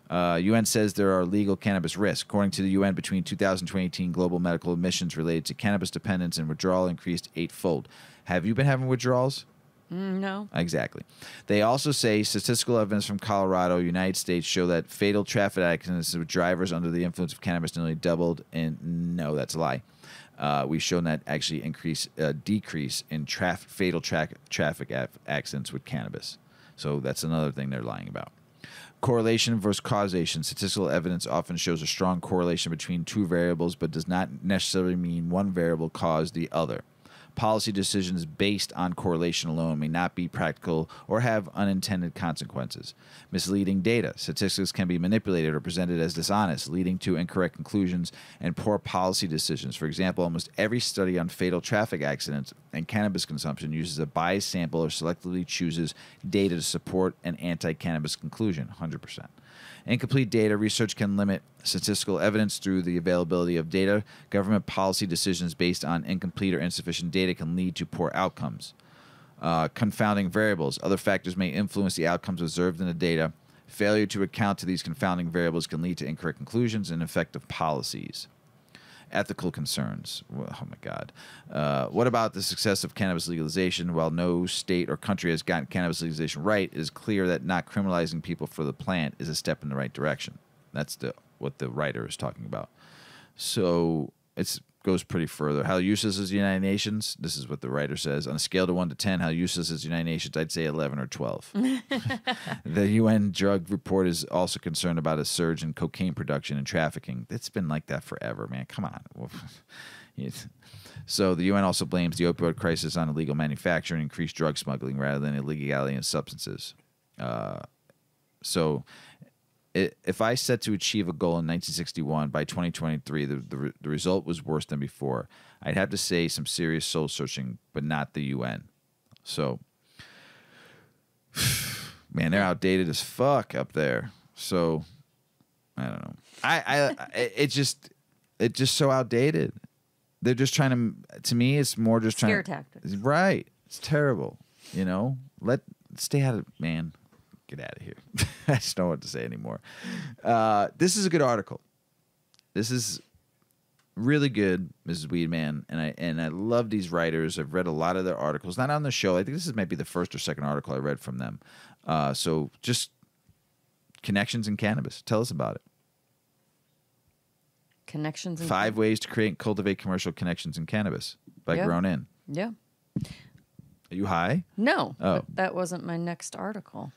UN says there are legal cannabis risks. According to the UN, between 2000 and 2018, global medical admissions related to cannabis dependence and withdrawal increased 8-fold. Have you been having withdrawals? No. Exactly. They also say statistical evidence from Colorado, United States, show that fatal traffic accidents with drivers under the influence of cannabis nearly doubled. And no, that's a lie. We've shown that actually decrease in fatal traffic accidents with cannabis. So that's another thing they're lying about. Correlation versus causation. Statistical evidence often shows a strong correlation between two variables, but does not necessarily mean one variable caused the other. Policy decisions based on correlation alone may not be practical or have unintended consequences. Misleading data. Statistics can be manipulated or presented as dishonest, leading to incorrect conclusions and poor policy decisions. For example, almost every study on fatal traffic accidents and cannabis consumption uses a biased sample or selectively chooses data to support an anti-cannabis conclusion, 100%. Incomplete data research can limit statistical evidence through the availability of data. Government policy decisions based on incomplete or insufficient data can lead to poor outcomes. Confounding variables. Other factors may influence the outcomes observed in the data. Failure to account to these confounding variables can lead to incorrect conclusions and effective policies. Ethical concerns. Oh, my God. What about the success of cannabis legalization? While no state or country has gotten cannabis legalization right, it is clear that not criminalizing people for the plant is a step in the right direction. That's what the writer is talking about. So it goes pretty further. How useless is the United Nations? This is what the writer says. On a scale to 1 to 10, how useless is the United Nations? I'd say 11 or 12. The UN drug report is also concerned about a surge in cocaine production and trafficking. It's been like that forever, man. Come on. So the UN also blames the opioid crisis on illegal manufacturing and increased drug smuggling rather than illegality in substances. If I set to achieve a goal in 1961, by 2023, the result was worse than before. I'd have to say some serious soul searching, but not the UN. So, man, they're outdated as fuck up there. So, I don't know. It's just so outdated. They're just trying to me, it's more just trying. Scare tactics. Right. It's terrible. You know, stay out of, man. Get out of here. I just don't know what to say anymore. This is a good article. This is really good, Mrs. Weedman, and I love these writers. I've read a lot of their articles, not on the show. I think this is maybe the first or second article I read from them. So just connections in cannabis. Tell us about it. Connections in 5 ways to create and cultivate commercial connections in cannabis by Grown In. Yeah. Are you high? No. Oh. That wasn't my next article.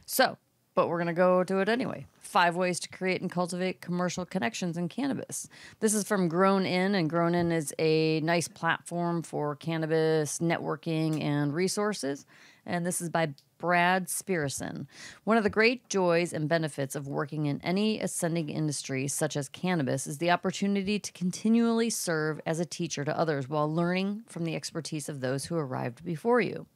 So, but we're going to go to it anyway. 5 ways to create and cultivate commercial connections in cannabis. This is from Grown In, and Grown In is a nice platform for cannabis networking and resources. And this is by Brad Spearson. One of the great joys and benefits of working in any ascending industry, such as cannabis, is the opportunity to continually serve as a teacher to others while learning from the expertise of those who arrived before you.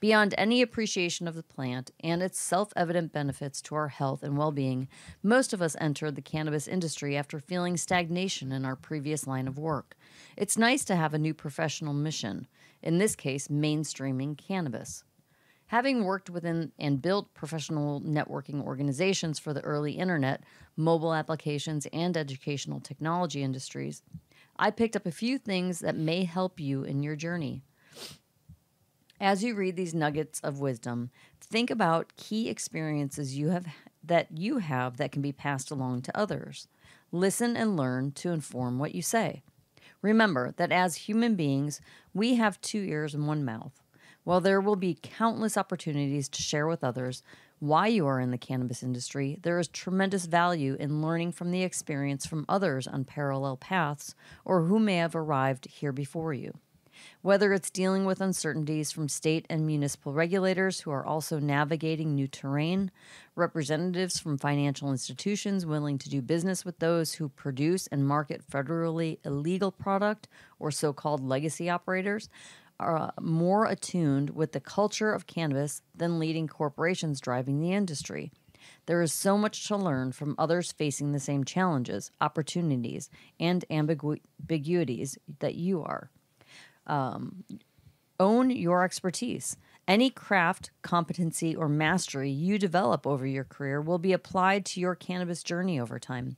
Beyond any appreciation of the plant and its self-evident benefits to our health and well-being, most of us entered the cannabis industry after feeling stagnation in our previous line of work. It's nice to have a new professional mission, in this case, mainstreaming cannabis. Having worked within and built professional networking organizations for the early internet, mobile applications, and educational technology industries, I picked up a few things that may help you in your journey. As you read these nuggets of wisdom, think about key experiences you have that can be passed along to others. Listen and learn to inform what you say. Remember that as human beings, we have 2 ears and 1 mouth. While there will be countless opportunities to share with others why you are in the cannabis industry, there is tremendous value in learning from the experience from others on parallel paths or who may have arrived here before you. Whether it's dealing with uncertainties from state and municipal regulators who are also navigating new terrain, representatives from financial institutions willing to do business with those who produce and market federally illegal product, or so-called legacy operators, are more attuned with the culture of cannabis than leading corporations driving the industry. There is so much to learn from others facing the same challenges, opportunities, and ambiguities that you are. Own your expertise. Any craft, competency, or mastery you develop over your career will be applied to your cannabis journey over time.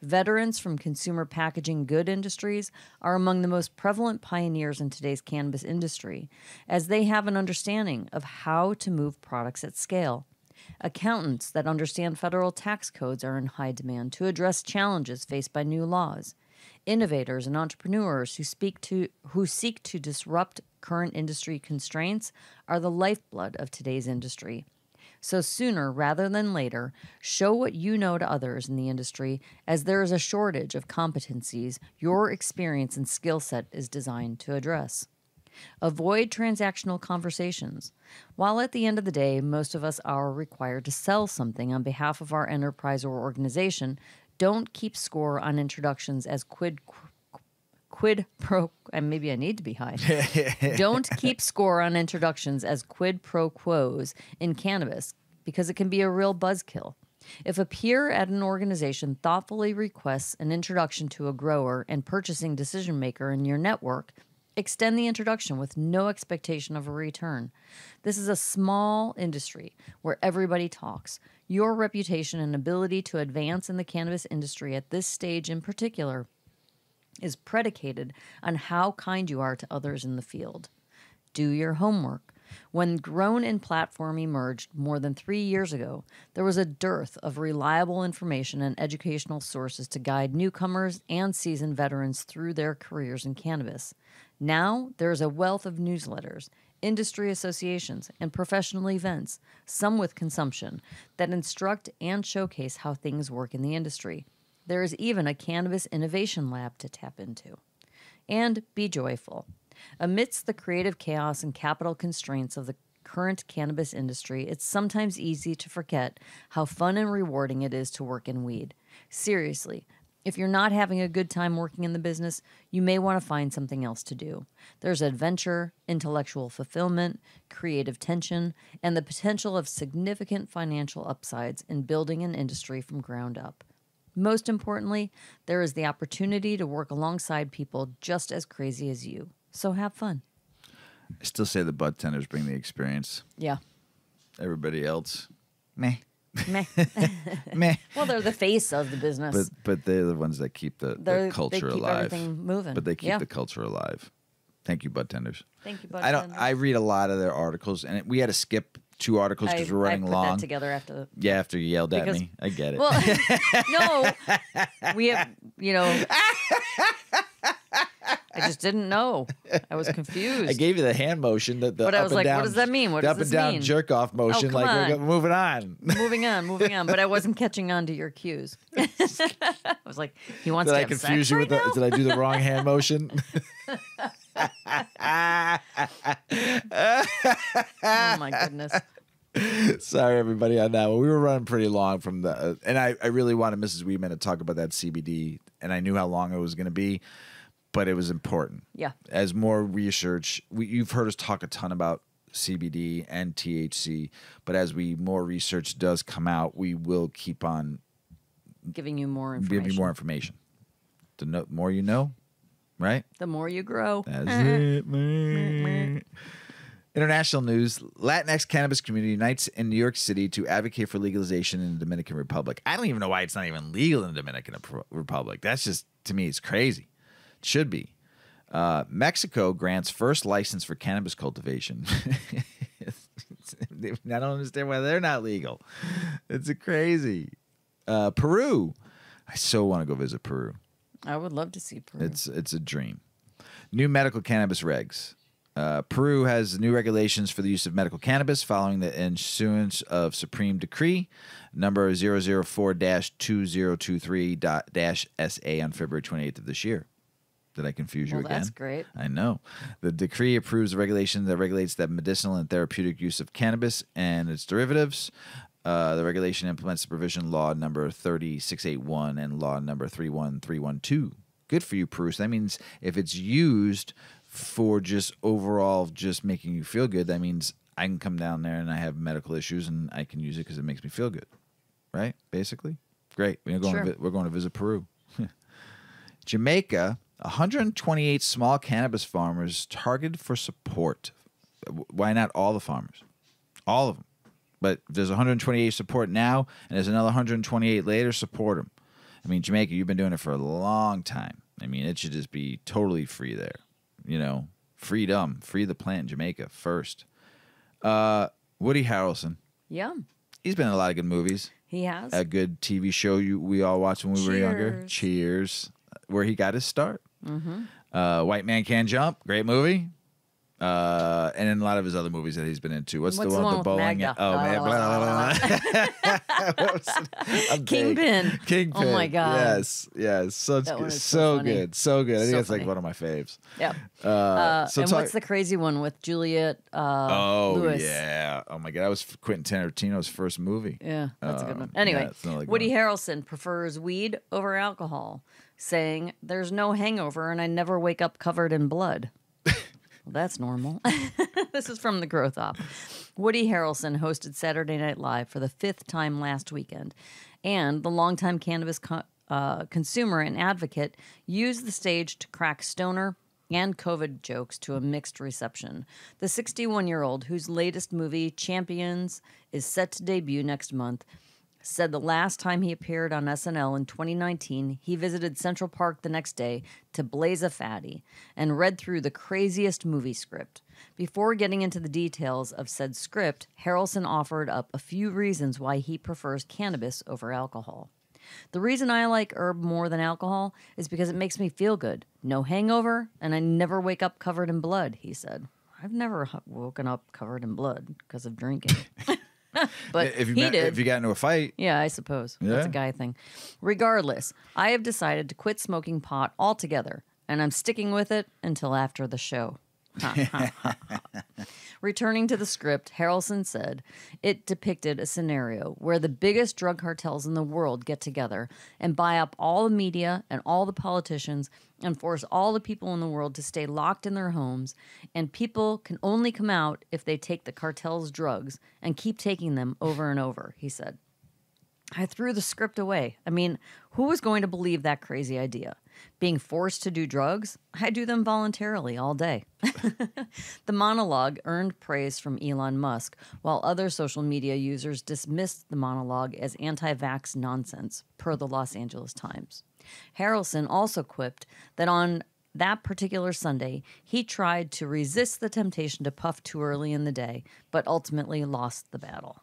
Veterans from consumer packaging good industries are among the most prevalent pioneers in today's cannabis industry, as they have an understanding of how to move products at scale. Accountants that understand federal tax codes are in high demand to address challenges faced by new laws. Innovators and entrepreneurs who seek to disrupt current industry constraints are the lifeblood of today's industry. So sooner rather than later, show what you know to others in the industry, as there is a shortage of competencies your experience and skill set is designed to address. Avoid transactional conversations. While at the end of the day, most of us are required to sell something on behalf of our enterprise or organization, don't keep score on introductions as quid pro, and maybe I need to be high. Don't keep score on introductions as quid pro quos in cannabis, because it can be a real buzzkill. If a peer at an organization thoughtfully requests an introduction to a grower and purchasing decision maker in your network, extend the introduction with no expectation of a return. This is a small industry where everybody talks. Your reputation and ability to advance in the cannabis industry at this stage in particular is predicated on how kind you are to others in the field. Do your homework. When Grown and Platform emerged more than 3 years ago, there was a dearth of reliable information and educational sources to guide newcomers and seasoned veterans through their careers in cannabis. Now, there is a wealth of newsletters, industry associations, and professional events, some with consumption, that instruct and showcase how things work in the industry. There is even a cannabis innovation lab to tap into. And be joyful. Amidst the creative chaos and capital constraints of the current cannabis industry, it's sometimes easy to forget how fun and rewarding it is to work in weed. Seriously, if you're not having a good time working in the business, you may want to find something else to do. There's adventure, intellectual fulfillment, creative tension, and the potential of significant financial upsides in building an industry from ground up. Most importantly, there is the opportunity to work alongside people just as crazy as you. So have fun. I still say the bud tenders bring the experience. Yeah. Everybody else, meh. Meh. Meh. Well, they're the face of the business. But they're the ones that keep the culture they keep alive. Everything moving. But they keep the culture alive. Thank you, bud tenders. Tend tenders. I read a lot of their articles, and we had to skip 2 articles because we're running long. I put that together after. Yeah, after you yelled at me. I get it. Well, no, we have, I just didn't know. I was confused. I gave you the hand motion, but I was like, what does that mean? What does this mean? Up and down jerk off motion, we're moving on. moving on. But I wasn't catching on to your cues. I was like, he wants to have sex confuse you right now? Did I do the wrong hand motion? Oh my goodness. Sorry, everybody, on that one. We were running pretty long from the, and I really wanted Mrs. Weedman to talk about that CBD, and I knew how long it was going to be, but it was important. Yeah. As more research, you've heard us talk a ton about CBD and THC, but as more research does come out, we will keep on giving you more information. Give you more information. The more you know, right? The more you grow. That's it, man. International news. Latinx cannabis community unites in New York City to advocate for legalization in the Dominican Republic. I don't even know why it's not even legal in the Dominican Republic. That's just, to me, it's crazy. It should be. Mexico grants first license for cannabis cultivation. I don't understand why they're not legal. It's crazy. Peru. I so want to go visit Peru. I would love to see Peru. It's a dream. New medical cannabis regs. Peru has new regulations for the use of medical cannabis following the issuance of Supreme Decree number 004-2023-SA on February 28th of this year. Did I confuse you again? That's great. I know. The decree approves a regulation that regulates the medicinal and therapeutic use of cannabis and its derivatives. The regulation implements the provision law number 30681 and law number 31312. Good for you, Peru. So that means if it's used for just overall just making you feel good, that means I can come down there and I have medical issues and I can use it because it makes me feel good. Right? Basically. Great. We're going to visit Peru. Jamaica, 128 small cannabis farmers targeted for support Why not all the farmers? All of them. But if there's 128 support now, and there's another 128 later, support them. I mean, Jamaica, you've been doing it for a long time. I mean, it should just be totally free there. You know, freedom, free the plant in Jamaica first. Woody Harrelson. Yeah. He's been in a lot of good movies. He has. A good TV show we all watched when we were younger. Cheers. Where he got his start. Mm-hmm. White Man Can't Jump. Great movie. And then a lot of his other movies that he's been into. What's the one with the bowling? Oh, man. Kingpin. Kingpin. Oh, my God. Yes. So good. So good. I think it's like one of my faves. Yep. And what's the crazy one with Juliette Lewis? Yeah. Oh, my God. That was Quentin Tarantino's first movie. Yeah, that's a good one. Anyway, Woody Harrelson prefers weed over alcohol, saying, "There's no hangover and I never wake up covered in blood." That's normal. This is from The Growth Op. Woody Harrelson hosted Saturday Night Live for the 5th time last weekend, and the longtime cannabis consumer and advocate used the stage to crack stoner and COVID jokes to a mixed reception. The 61-year-old, whose latest movie, Champions, is set to debut next month, said the last time he appeared on SNL in 2019, he visited Central Park the next day to blaze a fatty and read through the craziest movie script. Before getting into the details of said script, Harrelson offered up a few reasons why he prefers cannabis over alcohol. "The reason I like herb more than alcohol is because it makes me feel good. No hangover, and I never wake up covered in blood," he said. I've never woken up covered in blood because of drinking. But if you did. If you got into a fight. Yeah, I suppose. Yeah. That's a guy thing. Regardless, I have decided to quit smoking pot altogether, and I'm sticking with it until after the show. Returning to the script, Harrelson said it depicted a scenario where the biggest drug cartels in the world get together and buy up all the media and all the politicians and force all the people in the world to stay locked in their homes, and people can only come out if they take the cartel's drugs and keep taking them over and over, he said. I threw the script away. I mean, who was going to believe that crazy idea? Being forced to do drugs? I do them voluntarily all day. The monologue earned praise from Elon Musk, while other social media users dismissed the monologue as anti-vax nonsense, per the Los Angeles Times. Harrelson also quipped that on that particular Sunday, he tried to resist the temptation to puff too early in the day, but ultimately lost the battle.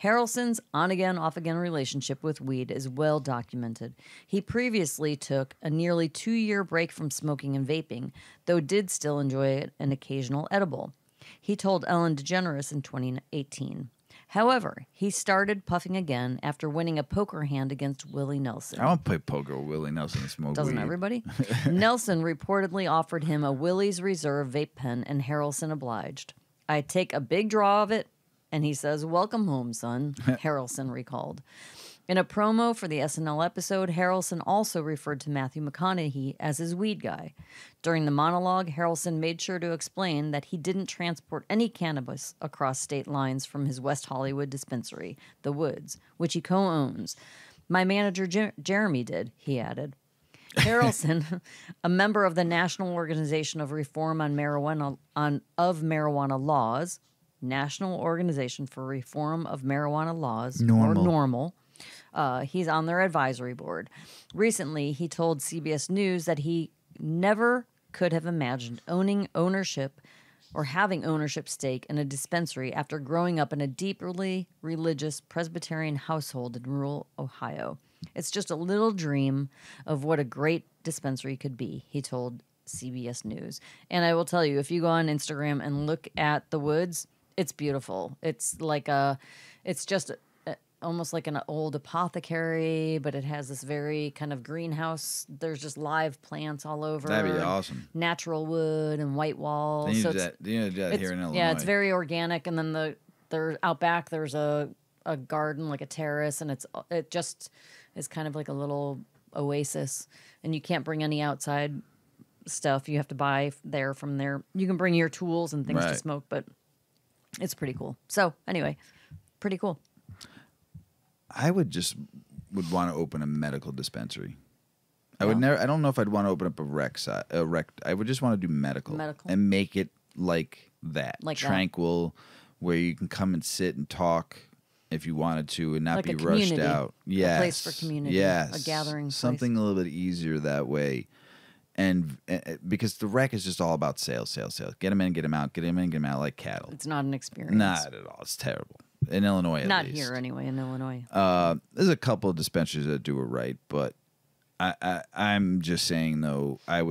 Harrelson's on-again, off-again relationship with weed is well documented. He previously took a nearly 2-year break from smoking and vaping, though did still enjoy an occasional edible. He told Ellen DeGeneres in 2018. However, he started puffing again after winning a poker hand against Willie Nelson. I want to play poker with Willie Nelson and smoke Doesn't weed. everybody? Nelson reportedly offered him a Willie's Reserve vape pen, and Harrelson obliged. I take a big draw of it, and he says, "Welcome home, son," Harrelson recalled. In a promo for the SNL episode, Harrelson also referred to Matthew McConaughey as his weed guy. During the monologue, Harrelson made sure to explain that he didn't transport any cannabis across state lines from his West Hollywood dispensary, The Woods, which he co-owns. My manager, Jeremy, did, he added. Harrelson, a member of the National Organization of Reform on Marijuana Laws, National Organization for Reform of Marijuana Laws, or NORML. He's on their advisory board. Recently, he told CBS News that he never could have imagined having ownership stake in a dispensary after growing up in a deeply religious Presbyterian household in rural Ohio. It's just a little dream of what a great dispensary could be, he told CBS News. And I will tell you, if you go on Instagram and look at The Woods, it's beautiful. It's like almost like an old apothecary, but it has this very kind of greenhouse. There's just live plants all over. That'd be awesome. Natural wood and white walls. You need to do that here in Illinois. Yeah, it's very organic. And then out back, there's a garden, like a terrace, and it just is kind of like a little oasis. And you can't bring any outside stuff. You have to buy from there. You can bring your tools and things to smoke, but it's pretty cool. So anyway, pretty cool. I would want to open a medical dispensary. I would never. I don't know if I'd want to open up a rec. I would just want to do medical and make it like that. Like tranquil, where you can come and sit and talk if you wanted to and not like be a rushed community. out. Yes. A place for community. Yes. A gathering Something place. a little bit easier that way. And because the rec is just all about sales. Get them in, get them out, get them in, get them out like cattle. It's not an experience. Not at all. It's terrible. In Illinois, at Not least. here anyway, in Illinois. There's a couple of dispensaries that do it right, but I'm just saying though, I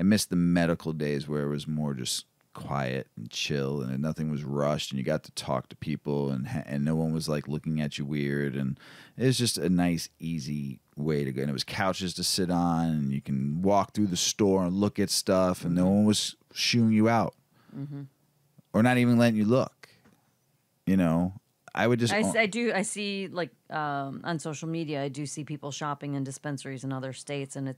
miss the medical days where it was more just quiet and chill and nothing was rushed and you got to talk to people and no one was like looking at you weird, and it was just a nice easy way to go. And it was couches to sit on and you can walk through the store and look at stuff and no one was shooing you out or not even letting you look. You know, I would just I see like on social media, I do see people shopping in dispensaries in other states, and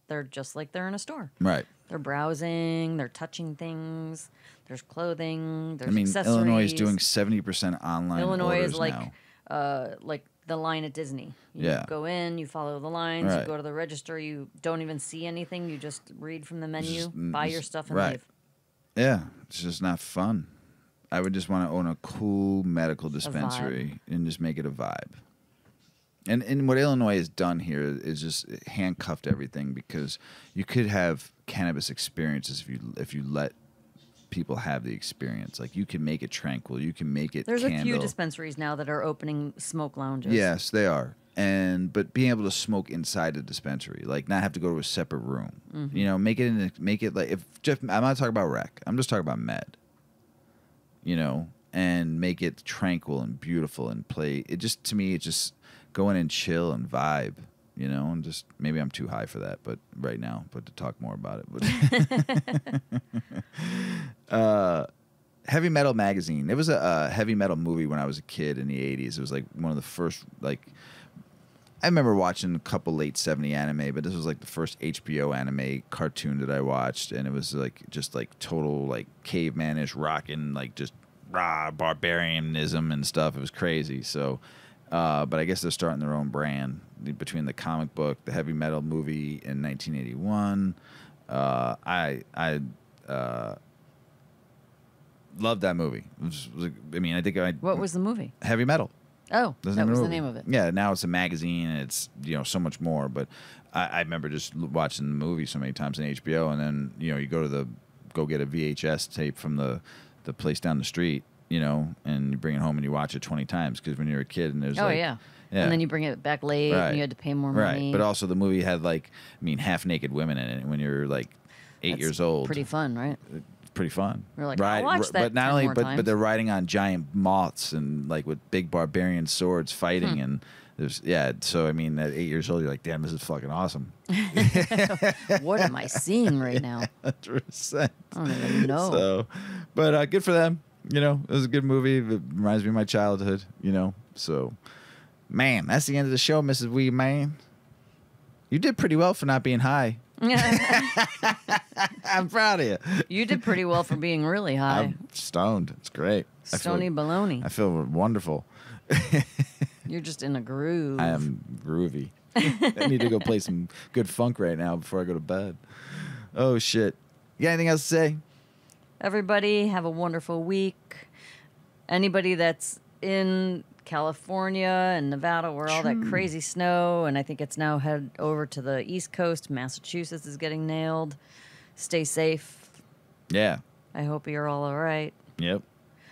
they're just like they're in a store. Right. They're browsing, they're touching things. There's clothing, there's accessories. Illinois is doing 70% online Illinois orders is like now. Like the line at Disney. You Yeah. go in, you follow the lines, Right. you go to the register, you don't even see anything, you just read from the menu, Just- buy your stuff and right. leave. Yeah, it's just not fun. I would just want to own a cool medical dispensary and just make it a vibe. And what Illinois has done here is just handcuffed everything, because you could have cannabis experiences if you let people have the experience. Like, you can make it tranquil, you can make it There's candle. a few dispensaries now that are opening smoke lounges. Yes, they are. But being able to smoke inside the dispensary, like not have to go to a separate room. You know, make it like, I'm not talking about rec. I'm just talking about med. You know, and make it tranquil and beautiful and play. It just, to me, it just go in and chill and vibe. You know, and just, maybe I'm too high for that, but right now, but to talk more about it. But Heavy Metal Magazine. It was a heavy metal movie when I was a kid in the 80s. It was like one of the first, like, I remember watching a couple late 70 anime, but this was like the first HBO anime cartoon that I watched, and it was like just like total like cavemanish rockin', like just raw barbarianism and stuff. It was crazy. So, but I guess they're starting their own brand between the comic book, the heavy metal movie in 1981. I loved that movie. What was the movie? Heavy Metal. Oh, that was the name of it. Yeah, now it's a magazine and it's, you know, so much more. But I remember just watching the movie so many times on HBO, and then, you know, you go get a VHS tape from the place down the street, you know, and you bring it home and you watch it 20 times, because when you're a kid and there's yeah. And then you bring it back late and you had to pay more money. Right, but also the movie had half naked women in it when you're like 8 years old. Pretty fun, right? Pretty fun. We're like, I'll watch that but not 10 only, more but times. they're riding on giant moths and like with big barbarian swords fighting, and there's So I mean, at 8 years old, you're like, damn, this is fucking awesome. What am I seeing right now? 100%. I don't even know. So, but good for them. You know, it was a good movie. It reminds me of my childhood. You know, so man, that's the end of the show, Mrs. Weedman. You did pretty well for not being high. I'm proud of you. You did pretty well for being really high. I'm stoned. It's great. Stony baloney. I feel wonderful. You're just in a groove. I am groovy. I need to go play some good funk right now before I go to bed. Oh, shit. You got anything else to say? Everybody, have a wonderful week. Anybody that's in California and Nevada, where all that crazy snow, and I think it's now head over to the East Coast. Massachusetts is getting nailed. Stay safe. Yeah. I hope you're all right. Yep.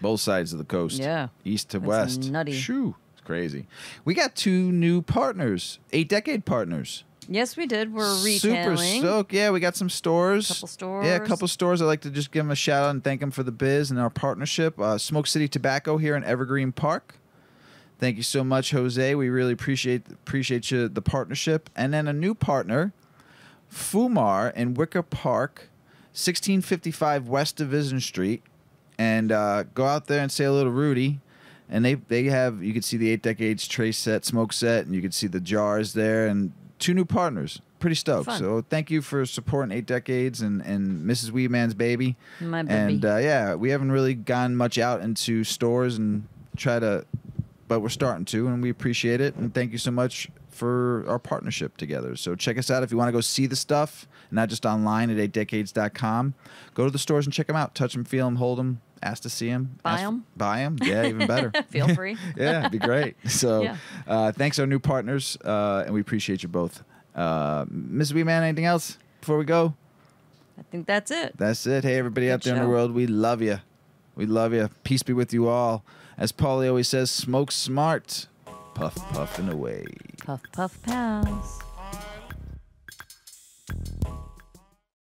Both sides of the coast. Yeah. East to That's west. nutty. Shoo. It's crazy. We got 2 new partners. 8-decade partners. Yes, we did. We're Super retailing. stoked. Yeah, we got some stores. Couple stores. Yeah, a couple stores. I'd like to just give them a shout out and thank them for the biz and our partnership. Smoke City Tobacco here in Evergreen Park. Thank you so much, Jose. We really appreciate you, the partnership. And then a new partner, Fumar in Wicker Park, 1655 West Division Street. And go out there and say hello to Rudy. And they have, you can see the 8 Decades tray set, smoke set, and you can see the jars there. And 2 new partners. Pretty stoked. Fun. So thank you for supporting 8 Decades and Mrs. Weedman's baby. My baby. And yeah, we haven't really gone much out into stores and but we're starting to, and we appreciate it. And thank you so much for our partnership together. So check us out if you want to go see the stuff, not just online at 8decades.com. Go to the stores and check them out. Touch them, feel them, hold them, ask to see them. Buy them. Buy them. Yeah, even better. Feel free. Yeah, it'd be great. So Yeah. thanks our new partners, and we appreciate you both. Mrs. Weedman, anything else before we go? I think that's it. That's it. Hey, everybody Good out there in the show. world, we love you. We love you. Peace be with you all. As Paulie always says, smoke smart. Puff, puff, and away. Puff, puff, pass.